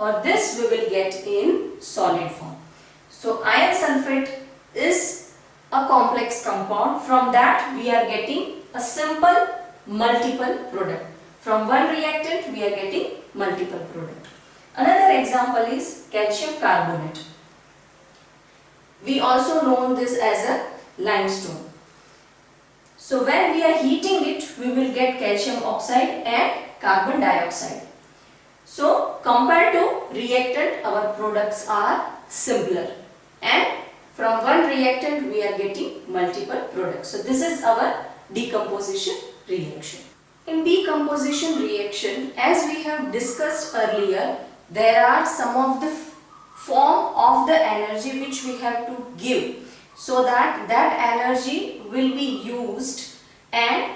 और this we will get in solid form. So iron sulfate is a complex compound. From that we are getting a simple multiple product. From one reactant we are getting multiple product. Another example is calcium carbonate. We also know this as a limestone. So when we are heating it, we will get calcium oxide and carbon dioxide. So compared to reactant, our products are simpler, and from one reactant we are getting multiple products. So this is our decomposition reaction. In decomposition reaction, as we have discussed earlier, there are some of the form of the energy which we have to give, so that energy will be used and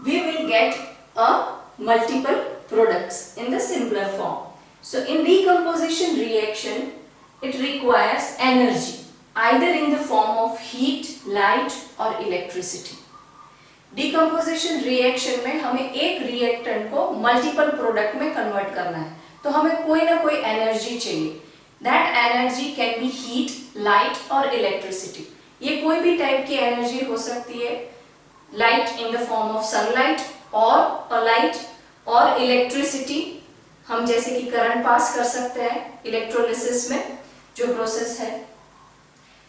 we will get a multiple products in the simpler form. So in decomposition reaction, it requires energy either in the form of heat, light or electricity. Decomposition reaction में हमें एक reactant को multiple product में convert करना है, तो हमें कोई ना कोई एनर्जी चाहिए. That energy can be heat, light और इलेक्ट्रिसिटी. ये कोई भी टाइप की एनर्जी हो सकती है, light in the form of sunlight और लाइट, और इलेक्ट्रिसिटी हम जैसे कि करंट पास कर सकते हैं इलेक्ट्रोलिसिस में जो प्रोसेस है,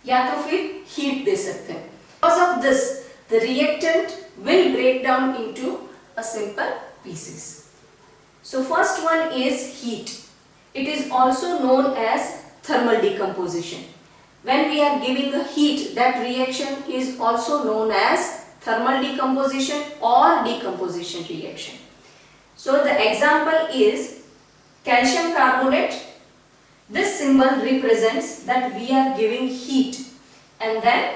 या तो फिर हीट दे सकते हैं. Because of this the reactant will break down into a simple pieces. So first one is heat. It is also known as thermal decomposition. When we are giving a heat, that reaction is also known as thermal decomposition or decomposition reaction. So the example is calcium carbonate. This symbol represents that we are giving heat, and then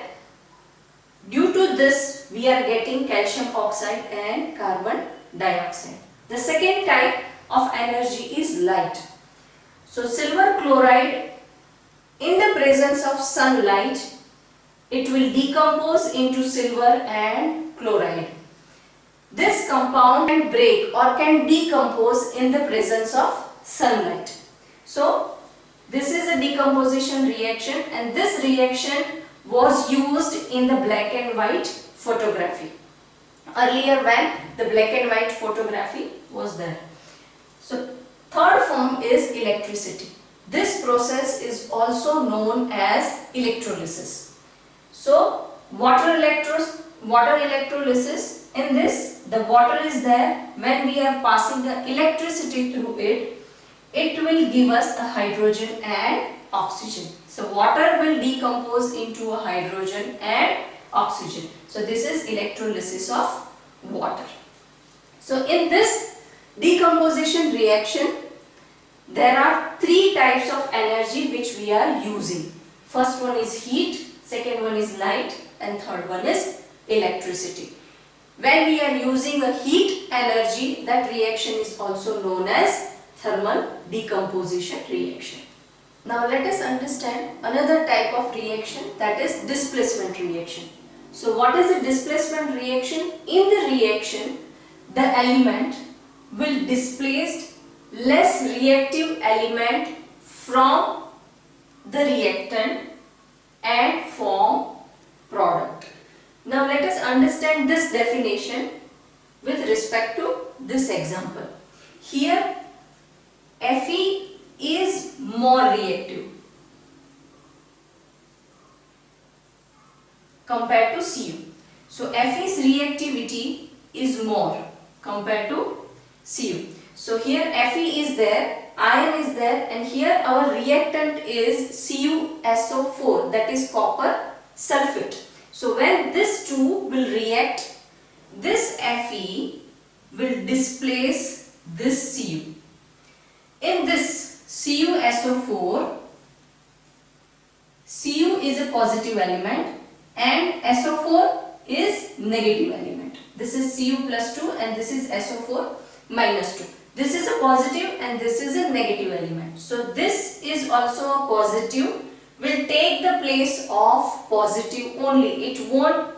due to this we are getting calcium oxide and carbon dioxide. The second type of energy is light. So silver chloride, in the presence of sunlight, it will decompose into silver and chloride. This compound can break or can decompose in the presence of sunlight. So this is a decomposition reaction, and this reaction was used in the black and white photography. Earlier when the black and white photography was there. So third form is electricity. This process is also known as electrolysis. So water electrolysis, in this the water is there. When we are passing the electricity through it, it will give us a hydrogen and oxygen. So water will decompose into a hydrogen and oxygen. So this is electrolysis of water. So in this decomposition reaction, there are three types of energy which we are using. First one is heat, second one is light, and third one is electricity. When we are using a heat energy, that reaction is also known as thermal decomposition reaction. Now let us understand another type of reaction, that is displacement reaction. So what is a displacement reaction? In the reaction, the element will displace less reactive element from the reactant and form product. Now let us understand this definition with respect to this example. Here Fe is more reactive compared to Cu. So Fe's reactivity is more compared to Cu. So here Fe is there, iron is there, and here our reactant is CuSO4, that is copper sulfate. So when this two will react, this Fe will displace this Cu. In this CuSO4, Cu is a positive element and SO4 is negative element. This is Cu plus 2 and this is SO4 minus 2. This is a positive and this is a negative element. So this is also a positive, will take the place of positive only. It won't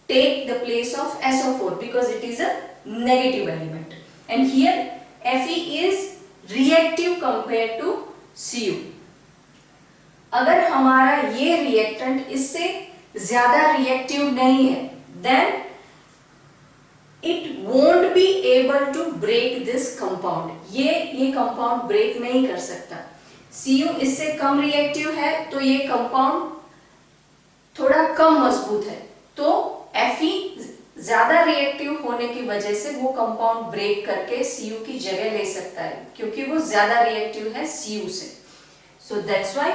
take the place of SO4 because it is a negative element. And here Fe is reactive compared to Cu. अगर हमारा ये reactant इससे ज्यादा reactive नहीं है, then it won't be able to break this compound. ये compound break नहीं कर सकता. Cu इससे कम रिएक्टिव है तो ये कंपाउंड थोड़ा कम मजबूत है, तो Fe ज्यादा रिएक्टिव होने की वजह से वो कंपाउंड ब्रेक करके Cu की जगह ले सकता है, क्योंकि वो ज्यादा रिएक्टिव है Cu से. So that's why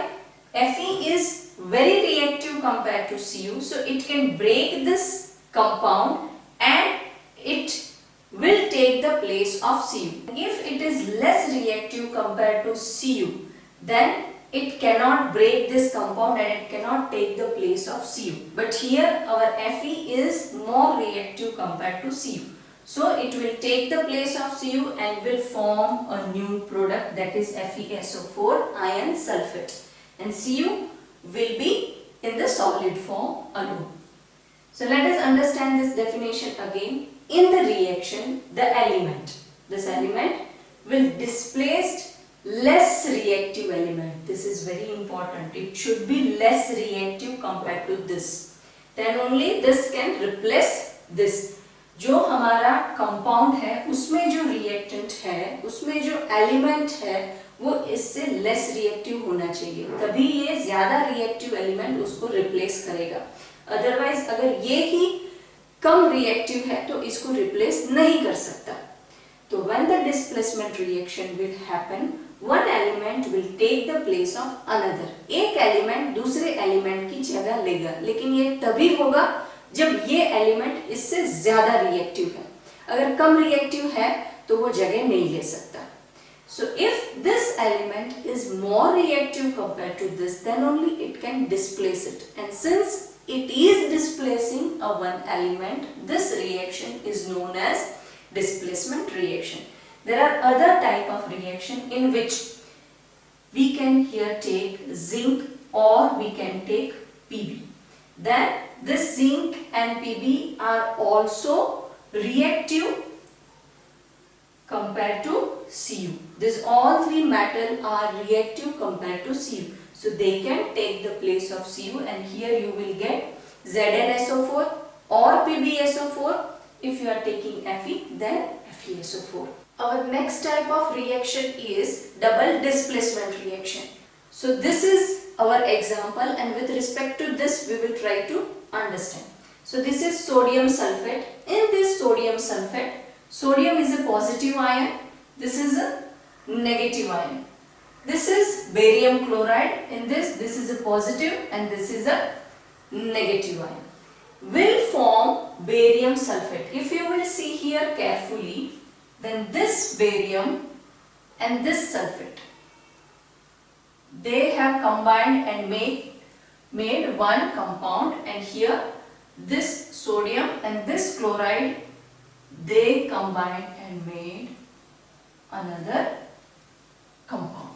Fe is very reactive compared to Cu, so it can break this compound and it will take the place of Cu. If it is less reactive compared to Cu, then it cannot break this compound and it cannot take the place of Cu. But here our Fe is more reactive compared to Cu. So it will take the place of Cu and will form a new product, that is FeSO4 iron sulfate. And Cu will be in the solid form alone. So let us understand this definition again. In the reaction, this element will displace less reactive element. This is very important. It should be less reactive compared to this. Then only this can replace this. जो हमारा compound है उसमें जो reactant है, उसमें जो element है, वो इससे लेस रिएक्टिव होना चाहिए, तभी ये ज्यादा रिएक्टिव एलिमेंट उसको रिप्लेस करेगा. अदरवाइज अगर ये ही कम रिएक्टिव है तो इसको रिप्लेस नहीं कर सकता. तो when the displacement reaction will happen, one element will take the place of another. एक एलिमेंट दूसरे एलिमेंट की जगह लेगा, लेकिन ये तभी होगा जब ये एलिमेंट इससे ज्यादा रिएक्टिव है. अगर कम रिएक्टिव है तो वो जगह नहीं ले सकता. So if this element is more reactive compared to this, then only it can displace it. And since it is displacing a one element, this reaction is known as displacement reaction. There are other type of reaction in which we can here take zinc or we can take Pb. Then this zinc and Pb are also reactive compared to Cu. These all three metals are reactive compared to Cu. So they can take the place of Cu, and here you will get ZnSO4 or PbSO4. If you are taking Fe, then FeSO4. Our next type of reaction is double displacement reaction. So this is our example, and with respect to this we will try to understand. So this is sodium sulfate. In this sodium sulfate, sodium is a positive ion, this is a negative ion. This is barium chloride. In this is a positive and this is a negative ion. Will form barium sulfate. If you will see here carefully, then this barium and this sulfate, they have combined and made one compound, and here this sodium and this chloride, they combined and made another compound.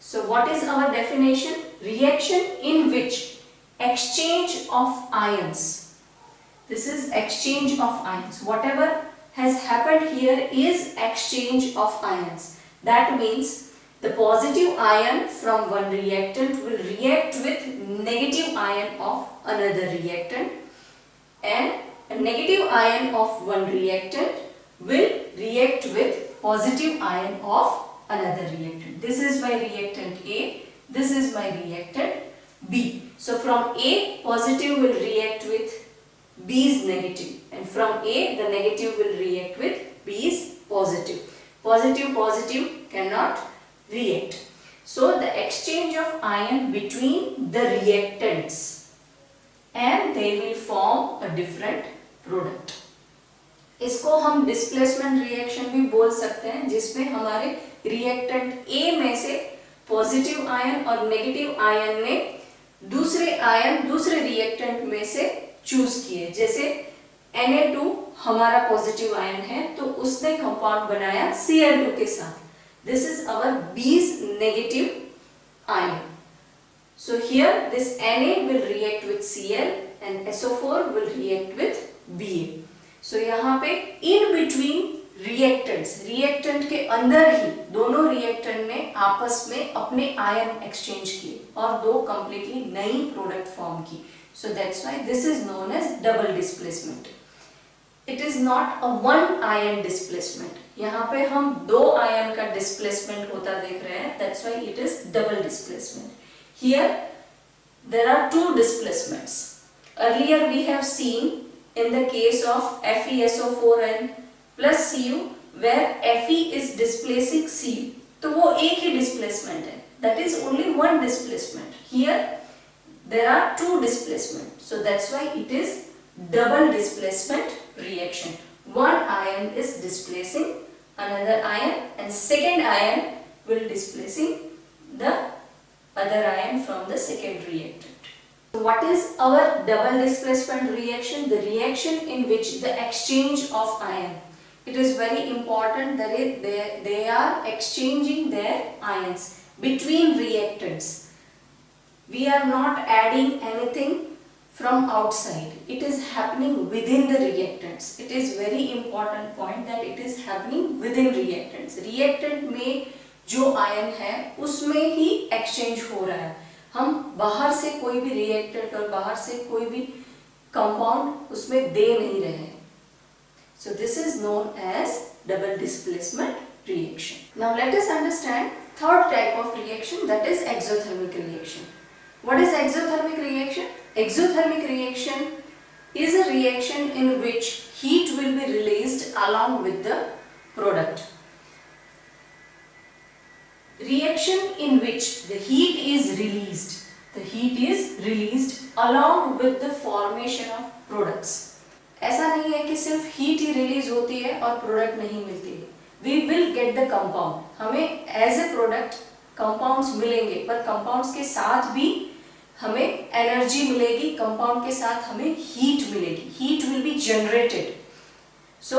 So what is our definition? Reaction in which exchange of ions. This is exchange of ions. Whatever has happened here is exchange of ions. That means the positive ion from one reactant will react with negative ion of another reactant, and a negative ion of one reactant will react with positive ion of another reactant. This is my reactant A, this is my reactant B. So from A, positive will react with B's negative, and from A, the negative will react with B's positive. Positive cannot react. So the exchange of ion between the reactants, and they will form a different product. इसको हम displacement reaction भी बोल सकते हैं, जिसमें हमारे reactant A में से पॉजिटिव आयन और नेगेटिव आयन ने दूसरे आयन दूसरे रिएक्टेंट में से चूज किए. जैसे Na2 हमारा पॉजिटिव आयन है तो उसने कंपाउंड बनाया Cl2 के साथ. This is our B's negative ion. So here this Na will react with Cl and SO4 will react with Ba. So यहाँ पे in between reactants, reactant के अंदर ही दोनों reactant ने आपस में अपने आयन एक्सचेंज किए और दो completely नई प्रोडक्ट फॉर्म की. So that's why this is known as double displacement. it is not a one ion displacement. यहाँ पे हम दो आयन का डिस्प्लेसमेंट होता देख रहे हैं, that's why it is double displacement. Here there are two displacements. Earlier we have seen in the case of FeSO4n plus Cu where Fe is displacing Cu, तो वो एक ही displacement है, that is only one displacement. Here there are two displacement, so that's why it is double displacement reaction. One ion is displacing another ion and second ion will displacing the other ion from the second reactant. So what is our double displacement reaction? The reaction in which the exchange of ion. It is very important that they are exchanging their ions between reactants. We are not adding anything from outside. It is happening within the reactants. It is very important point that it is happening within reactants. Reactant में जो ion है उसमें ही exchange हो रहा है. हम बाहर से कोई भी reactant और बाहर से कोई भी compound उसमें दे नहीं रहे हैं. So this is known as double displacement reaction. Now let us understand third type of reaction, that is exothermic reaction. What is exothermic reaction? Exothermic reaction is a reaction in which heat will be released along with the product. Reaction in which the heat is released along with the formation of products. ऐसा नहीं है कि सिर्फ heat ही release होती है और product नहीं मिलती है. We will get the compound. हमें as a product compounds मिलेंगे, पर compounds के साथ भी हमें एनर्जी मिलेगी, कंपाउंड के साथ हमें हीट मिलेगी. Heat will be generated. So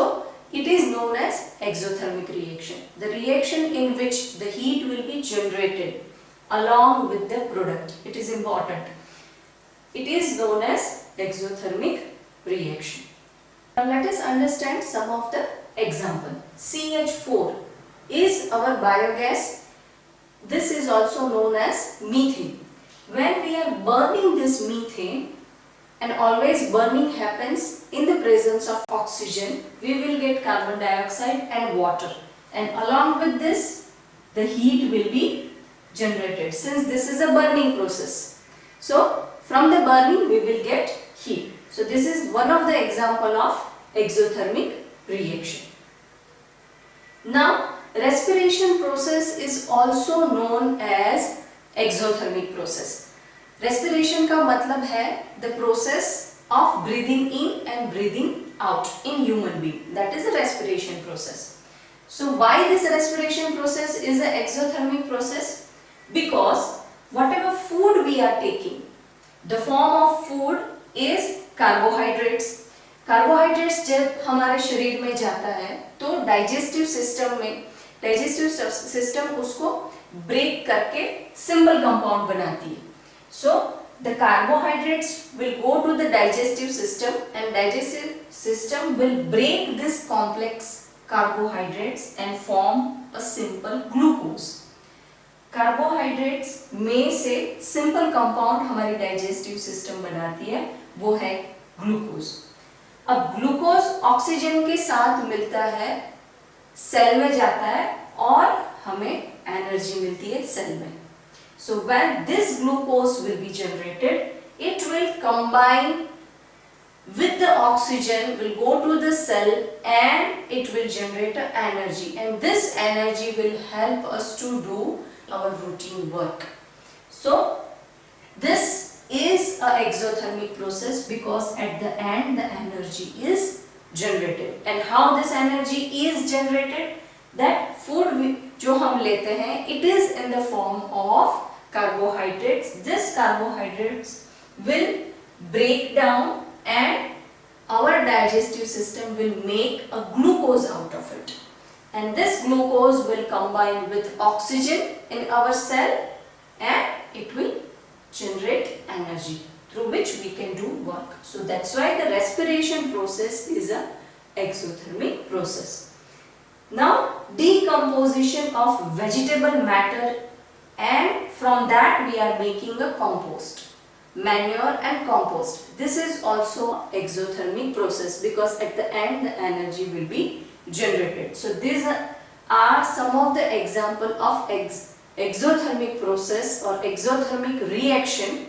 it is known as exothermic reaction, the reaction in which the heat will be generated along with the product. It is important. It is known as exothermic reaction. Now let us understand some of the example. CH4 is our biogas. This is also known as methane. When we are burning this methane, and always burning happens in the presence of oxygen, we will get carbon dioxide and water, and along with this the heat will be generated, since this is a burning process. So from the burning we will get heat. So this is one of the example of exothermic reaction. Now respiration process is also known as exothermic process. Respiration का मतलब है the process of breathing in and breathing out in human being. That is a respiration process. So why this respiration process is an exothermic process? Because whatever food we are taking, the form of food is carbohydrates. Carbohydrates जब हमारे शरीर में जाता है तो digestive system उसको break करके simple compound बनाती है. So the carbohydrates will go to the digestive system, and digestive system will break this complex carbohydrates and form a simple glucose. Carbohydrates में से simple compound हमारी digestive system बनाती है, वो है glucose. अब glucose ऑक्सीजन के साथ मिलता है, सेल में जाता है और हमें एनर्जी मिलती है सेल में. So when this glucose will be generated, it will combine with the oxygen, will go to the cell, and it will generate energy, and this energy will help us to do our routine work. So this is a exothermic process because at the end the energy is generated. And how this energy is generated? That food जो हम लेते हैं, it is in the form of carbohydrates. This carbohydrates will break down and our digestive system will make a glucose out of it, and this glucose will combine with oxygen in our cell and it will generate energy through which we can do work. So that's why the respiration process is a exothermic process. Now decomposition of vegetable matter, and from that we are making a compost. manure and compost. This is also exothermic process because at the end the energy will be generated. So these are some of the example of exothermic process or exothermic reaction.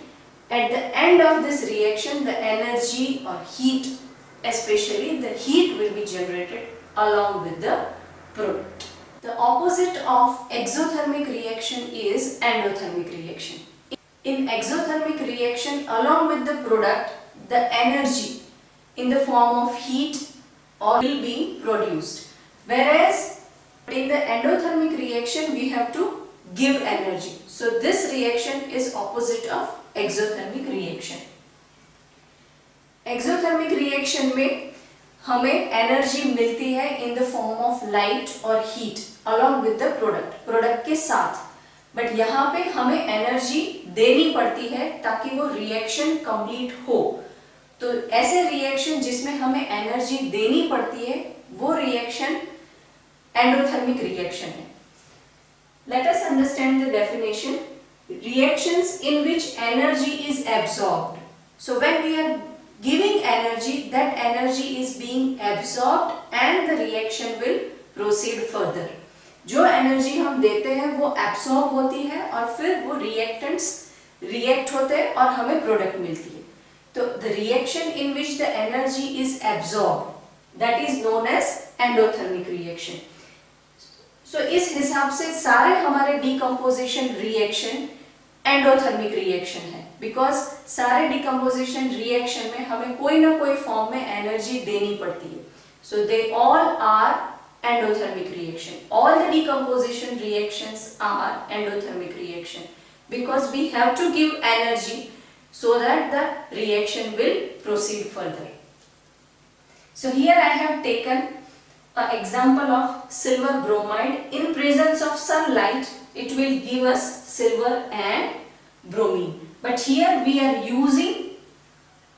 At the end of this reaction, the energy or heat, especially the heat, will be generated along with the product. The opposite of exothermic reaction is endothermic reaction. In exothermic reaction, along with the product, the energy in the form of heat or will be produced. Whereas in the endothermic reaction, we have to give energy. So this reaction is opposite of exothermic reaction. Exothermic reaction में हमें energy मिलती है in the form of light और heat along with the product के साथ, but यहाँ पे हमें एनर्जी देनी पड़ती है ताकि वो रिएक्शन कंप्लीट हो. तो ऐसे रिएक्शन जिसमें हमें एनर्जी देनी पड़ती है वो रिएक्शन एंडोथर्मिक रिएक्शन है. Late us understand the definition. Reactions in which energy is absorbed. So when we are giving energy, that energy is being absorbed and the reaction will proceed further. जो energy हम देते हैं वो absorb होती है और फिर वो reactants react होते हैं और हमें प्रोडक्ट मिलती है. तो the reaction in which the energy is absorbed, that is known as endothermic reaction. So इस हिसाब से सारे हमारे डिकम्पोजिशन रिएक्शन एंडोथर्मिक रिएक्शन है, बिकॉज सारे डिकम्पोजिशन रिएक्शन में हमें कोई ना कोई फॉर्म में एनर्जी देनी पड़ती है. So they all are endothermic reaction. All the decomposition reactions are endothermic reaction because we have to give energy so that the reaction will proceed further. So here I have taken an example of silver bromide. In presence of sunlight, it will give us silver and bromine. But here we are using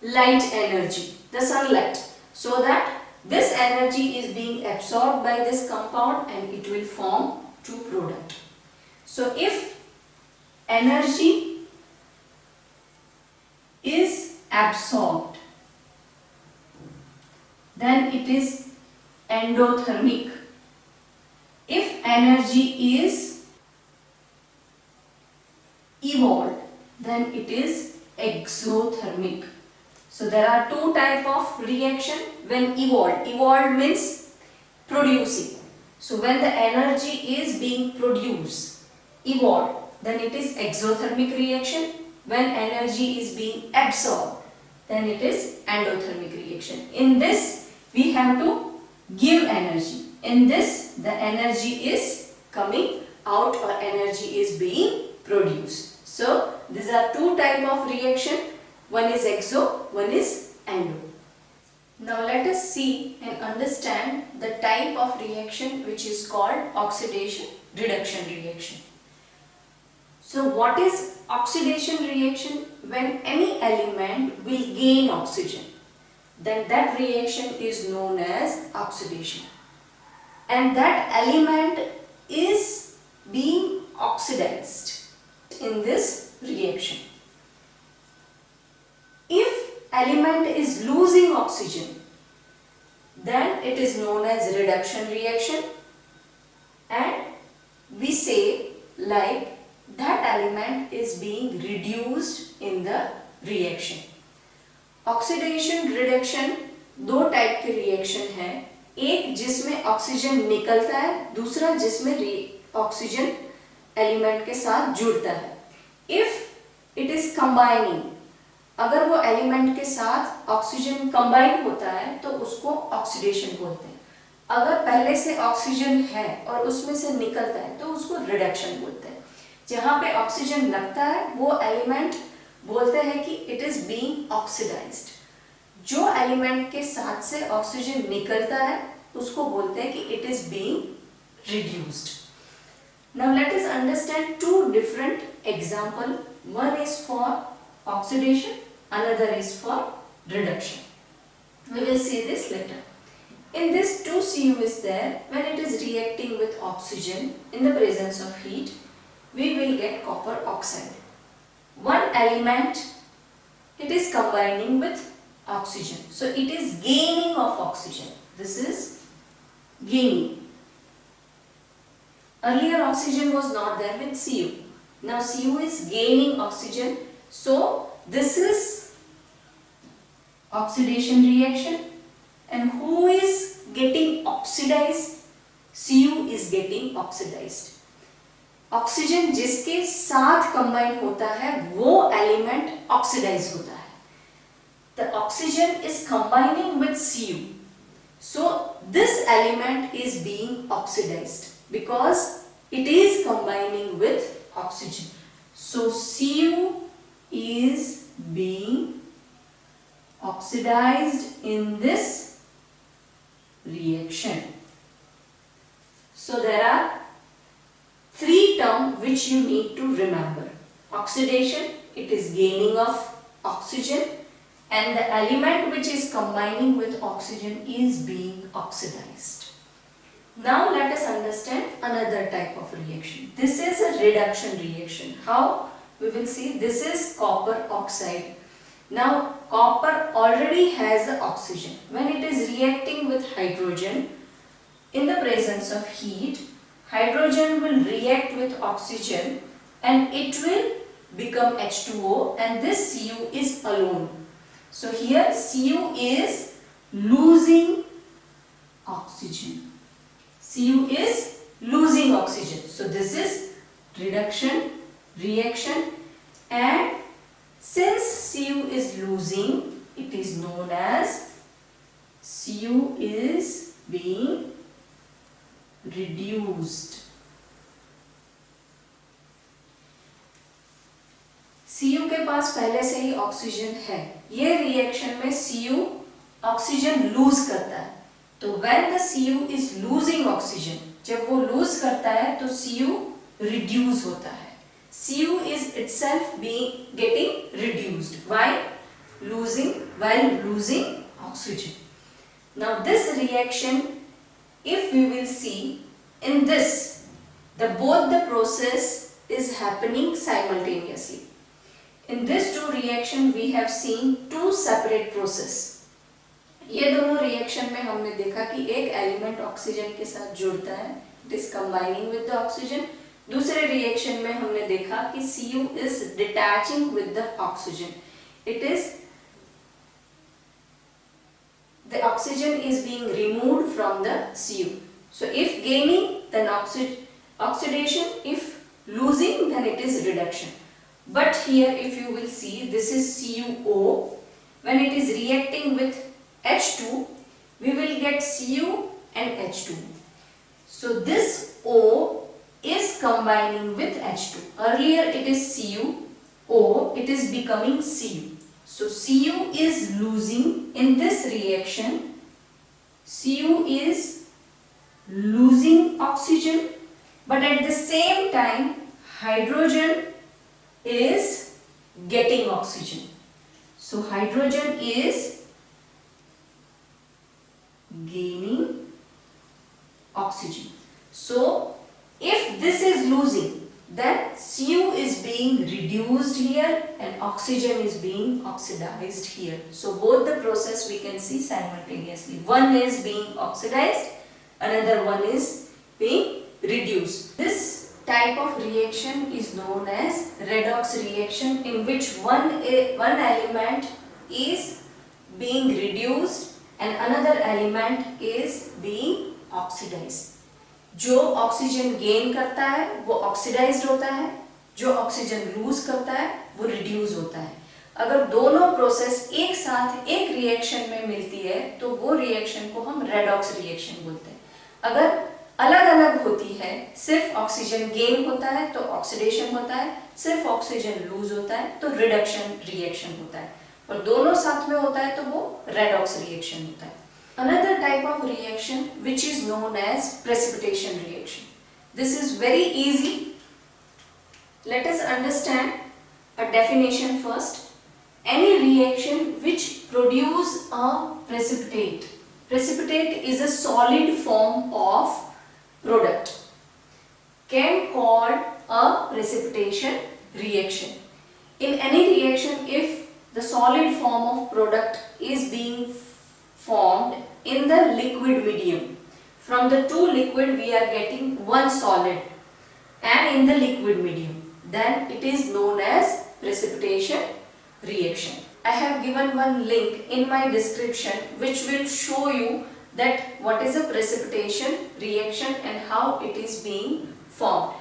light energy, the sunlight, so that this energy is being absorbed by this compound and it will form two product. So if energy is absorbed, then it is endothermic. If energy is evolved, then it is exothermic. So there are two type of reaction when evolved. Evolved means producing. So when the energy is being produced, evolved, then it is exothermic reaction. When energy is being absorbed, then it is endothermic reaction. In this, we have to give energy. In this, the energy is coming out or energy is being produced. So, these are two type of reaction. One is exo, one is endo. Now, let us see and understand the type of reaction which is called oxidation reduction reaction. So what is oxidation reaction? When any element will gain oxygen, then that reaction is known as oxidation. And that element is being oxidized in this reaction. If element is losing oxygen, then it is known as reduction reaction. And we say like that element is being reduced in the reaction. Oxidation reduction दो type के reaction है. एक जिसमें oxygen निकलता है, दूसरा जिसमें oxygen element के साथ जुड़ता है. इफ इट इज कंबाइनिंग, अगर वो एलिमेंट के साथ ऑक्सीजन कंबाइन होता है तो उसको ऑक्सीडेशन बोलते हैं. अगर पहले से ऑक्सीजन है और उसमें से निकलता है तो उसको रिडक्शन बोलते हैं. जहाँ पे ऑक्सीजन लगता है वो एलिमेंट बोलते हैं कि इट इज बीइंग ऑक्सीडाइज्ड. जो एलिमेंट के साथ से ऑक्सीजन निकलता है उसको बोलते हैं कि it is being reduced. Now let us understand two different example. One is for oxidation, another is for reduction. We will see this later. In this 2Cu is there. When it is reacting with oxygen in the presence of heat, we will get copper oxide. One element it is combining with oxygen. So it is gaining of oxygen. This is gaining. Earlier oxygen was not there with Cu. Now Cu is gaining oxygen. So this is oxidation reaction. And who is getting oxidized? Cu is getting oxidized. Oxygen जिसके साथ combine होता है वो element oxidise होता है. The oxygen is combining with Cu. So this element is being oxidized because it is combining with oxygen. So Cu is being oxidized in this reaction. So there are three terms which you need to remember. Oxidation, it is gaining of oxygen, and the element which is combining with oxygen is being oxidized. Now let us understand another type of reaction. This is a reduction reaction. How? We will see. This is copper oxide. Now copper already has the oxygen. When it is reacting with hydrogen in the presence of heat, hydrogen will react with oxygen and it will become H2O, and this Cu is alone. So here Cu is losing oxygen. Cu is losing oxygen. So this is reduction reaction, and since Cu is losing, it is known as Cu is being reduced. Cu के पास पहले से ही oxygen है. ये reaction में Cu oxygen loose करता है. तो when the Cu is losing oxygen, जब वो लूज करता है तो Cu reduce होता है. Cu is itself being getting reduced. Why? While losing oxygen. Now this reaction, if we will see in this, both the process is happening simultaneously. In this two reaction we have seen two separate process. ये दोनों reaction में हमने देखा कि एक element oxygen के साथ जुड़ता है, it is combining with the oxygen. दूसरे रिएक्शन में हमने देखा कि Cu is detaching with the oxygen. It is the oxygen is being removed from the Cu. So if gaining, then oxidation. If losing, then it is reduction. But here if you will see, this is CuO. When it is reacting with H2, we will get Cu and H2. So this O is combining with H2. Earlier it is CuO, it is becoming Cu. So Cu is losing in this reaction. Cu is losing oxygen, but at the same time hydrogen is getting oxygen. So hydrogen is gaining oxygen. So if this is losing, then Cu is being reduced here and oxygen is being oxidized here. So both the process we can see simultaneously. One is being oxidized, another one is being reduced. This type of reaction is known as redox reaction, in which one element is being reduced and another element is being oxidized. जो oxygen gain करता है वो oxidised होता है, जो oxygen loose करता है वो रिड्यूस होता है. अगर दोनों प्रोसेस एक साथ एक रिएक्शन में मिलती है तो वो रिएक्शन को हम रेडॉक्स रिएक्शन बोलते हैं. अगर अलग अलग होती है, सिर्फ ऑक्सीजन गेन होता है तो ऑक्सीडेशन होता है, सिर्फ ऑक्सीजन लूज होता है तो रिडक्शन रिएक्शन होता है, और दोनों साथ में होता है तो वो रेडॉक्स रिएक्शन होता है. Another type of reaction which is known as precipitation reaction. This is very easy. Let us understand a definition first. Any reaction which produce a precipitate. Precipitate is a solid form of product, can called a precipitation reaction. In any reaction, if the solid form of product is being formed in the liquid medium. From the two liquid we are getting one solid, and in the liquid medium, then it is known as precipitation reaction. I have given one link in my description which will show you that what is a precipitation reaction and how it is being formed.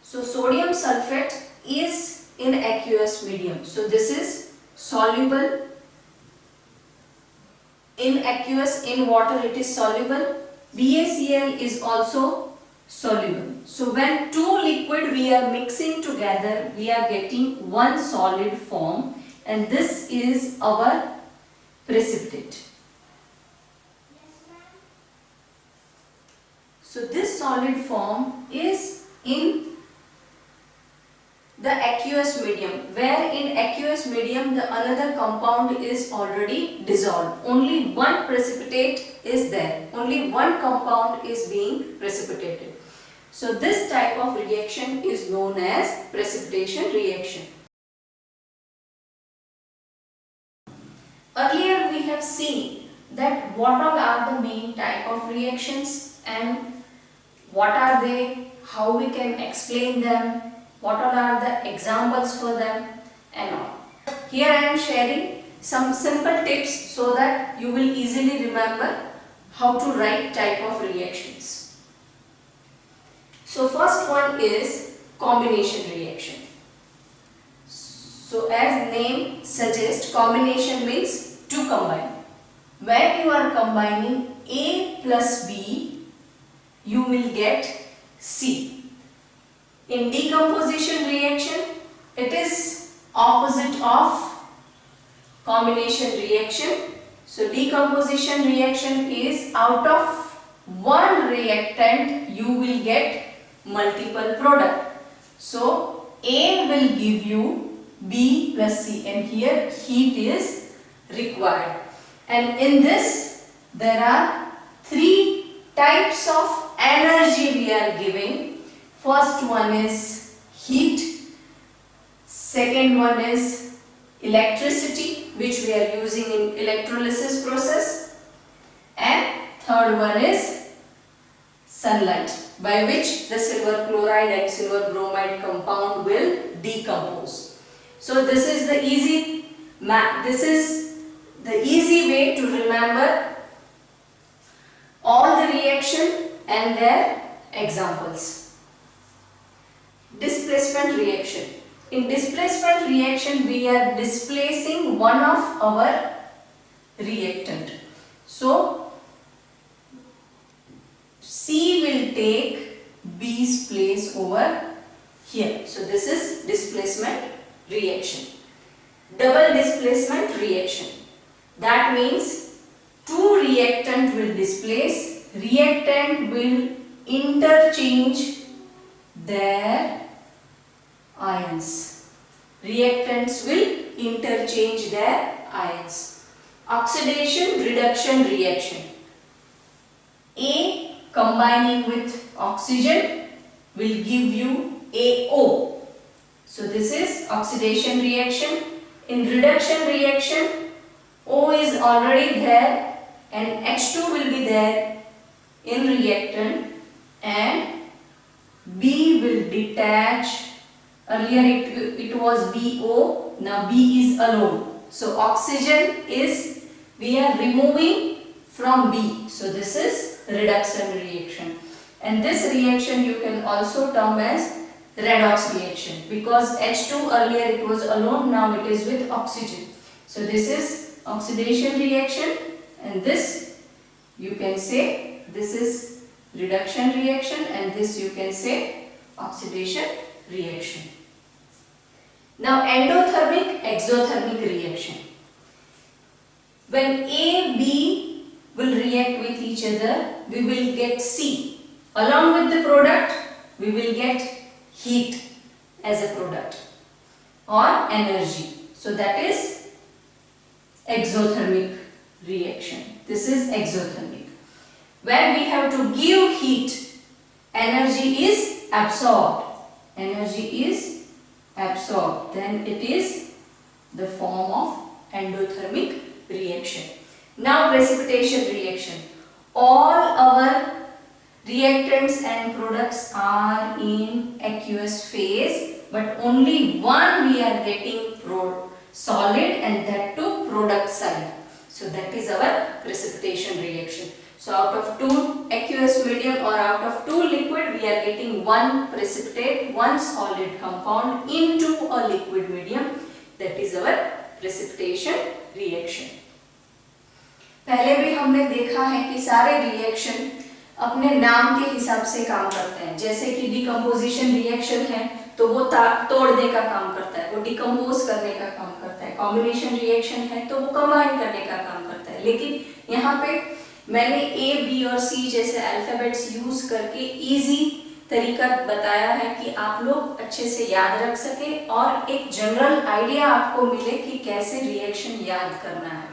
So sodium sulfate is in aqueous medium. So this is soluble in aqueous, in water it is soluble. BaCl is also soluble. So when two liquid we are mixing together, we are getting one solid form, and this is our precipitate. So this solid form is in the aqueous medium, where in aqueous medium the another compound is already dissolved. Only one precipitate is there. Only one compound is being precipitated. So this type of reaction is known as precipitation reaction. Earlier we have seen that what all are the main type of reactions and what are they, how we can explain them, what all are the examples for them and all. Here I am sharing some simple tips so that you will easily remember how to write type of reactions. So first one is combination reaction. So as name suggests, combination means to combine. When you are combining A plus B, you will get C. In decomposition reaction, it is opposite of combination reaction. So decomposition reaction is out of one reactant you will get multiple product. So A will give you B plus C, and here heat is required. And in this there are three types of energy we are giving. First one is heat, second one is electricity which we are using in electrolysis process, and third one is sunlight, by which the silver chloride and silver bromide compound will decompose. So this is the easy way to remember all the reaction and their examples. Displacement reaction. In displacement reaction, we are displacing one of our reactant. So C will take B's place over here. So this is displacement reaction. Double displacement reaction. That means two reactant will displace, reactant will interchange their ions. Reactants will interchange their ions. Oxidation reduction reaction. A combining with oxygen will give you AO. So this is oxidation reaction. In reduction reaction, O is already there and H2 will be there in reactant, and B will detach. Earlier it was BO, now B is alone. So oxygen is, we are removing from B. So this is reduction reaction. And this reaction you can also term as redox reaction, because H2 earlier it was alone, now it is with oxygen. So this is oxidation reaction, and this you can say this is reduction reaction, and this you can say oxidation reaction. Now endothermic exothermic reaction. When A, B will react with each other, we will get C. Along with the product, we will get heat as a product or energy. So that is exothermic reaction. This is exothermic. When we have to give heat, energy is absorbed. Energy is absorbed. Then it is the form of endothermic reaction. Now precipitation reaction. All our reactants and products are in aqueous phase, but only one we are getting solid, and that too product side. So that is our precipitation reaction. So out of two aqueous medium or out of two liquid, we are getting one precipitate, one solid compound into a liquid medium. That is our precipitation reaction. पहले भी हमने देखा है कि सारे reaction अपने नाम के हिसाब से काम करते हैं. जैसे कि डिकम्पोजिशन रिएक्शन है तो वो तोड़ने का काम करता है, वो डिकम्पोज करने का काम करता है. कॉम्बिनेशन रिएक्शन है तो वो कंबाइन करने का काम करता है. लेकिन यहाँ पे मैंने ए, बी और सी जैसे अल्फाबेट्स यूज करके इजी तरीका बताया है कि आप लोग अच्छे से याद रख सके और एक जनरल आइडिया आपको मिले कि कैसे रिएक्शन याद करना है.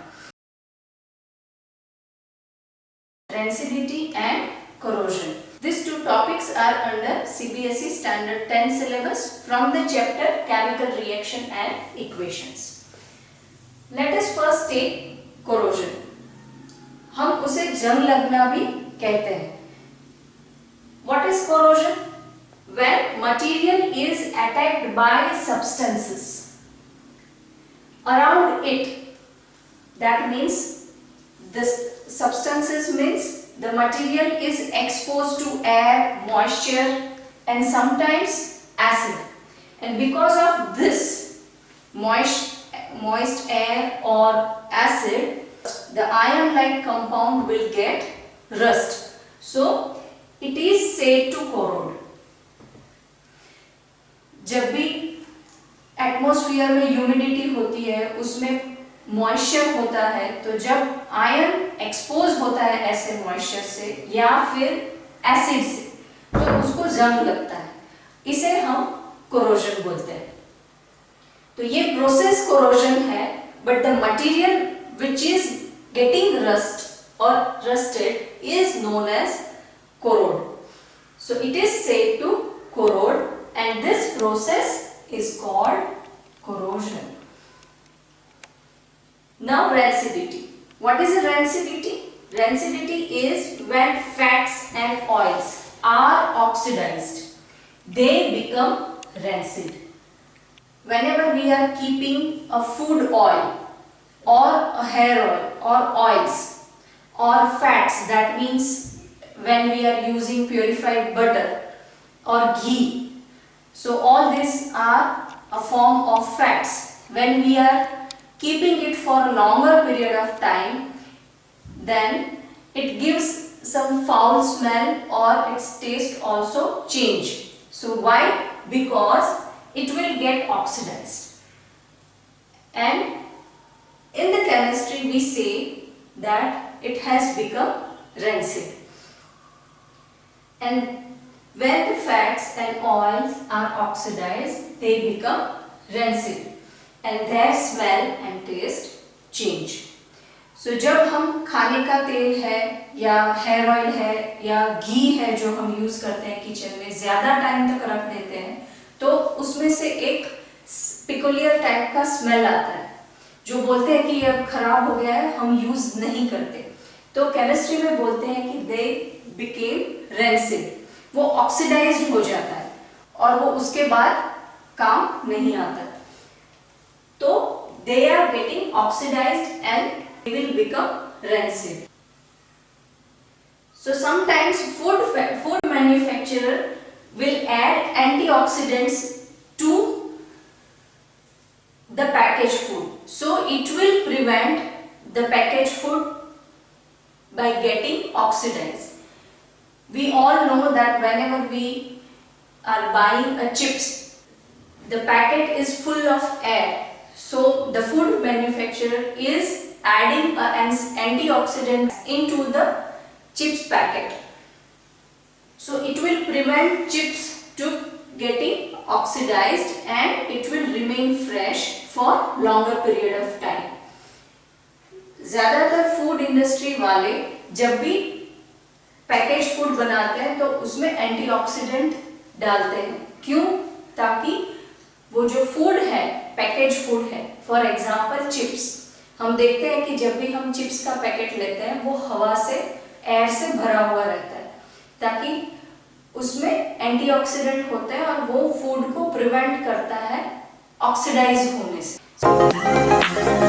Rancidity and corrosion. These two topics are under CBSE Standard 10 syllabus from the chapter Chemical Reaction and Equations. Let us first take corrosion. हम उसे जंग लगना भी कहते हैं. What is corrosion? When material is attacked by substances around it, that means this substances means the material is exposed to air, moisture and sometimes acid, and because of this moist air or acid, the iron like compound will get rust, so it is said to corrode. जब भी atmosphere में humidity होती है, उसमें moisture होता है, तो जब आयरन एक्सपोज होता है ऐसे मॉइस्चर से या फिर एसिड से, तो उसको जंग लगता है. इसे हम कोरोजन बोलते हैं. तो ये प्रोसेस कोरोजन है, but the material which is getting rust और rusted is known as corrode. So it is said to corrode and this process is called corrosion. Now rancidity. What is rancidity? Rancidity is when fats and oils are oxidized. They become rancid. Whenever we are keeping a food oil or a hair oil or oils or fats, that means when we are using purified butter or ghee, so all these are a form of fats. When we are keeping it for a longer period of time, then it gives some foul smell or its taste also change. So why? Because it will get oxidized. And in the chemistry we say that it has become rancid. And when the fats and oils are oxidized, they become rancid and their smell and taste change. So जब हम खाने का तेल है या hair oil है या घी है जो हम यूज करते हैं किचन में, ज्यादा टाइम तक रख देते हैं, तो उसमें से एक पिकुलियर टाइप का स्मेल आता है जो बोलते हैं कि अब खराब हो गया है, हम यूज नहीं करते. तो केमिस्ट्री में बोलते हैं कि they became rancid. वो ऑक्सीडाइज्ड हो जाता है और वो उसके बाद काम नहीं आता. तो they are getting oxidized and they will become rancid. So sometimes food manufacturer will add antioxidants to the packaged food. So it will prevent the packaged food by getting oxidized. We all know that whenever we are buying a chips, the packet is full of air. So the food manufacturer is adding an antioxidant into the chips packet. So it will prevent chips to getting oxidized and it will remain fresh for longer period of time. ज़्यादातर food industry वाले जब भी package food बनाते हैं तो उसमें antioxidant डालते हैं. क्यों? ताकि वो जो फूड है पैकेज फूड है, फॉर एग्जाम्पल चिप्स, हम देखते हैं कि जब भी हम चिप्स का पैकेट लेते हैं वो हवा से, एयर से भरा हुआ रहता है, ताकि उसमें एंटीऑक्सीडेंट होते हैं और वो फूड को प्रिवेंट करता है ऑक्सीडाइज होने से।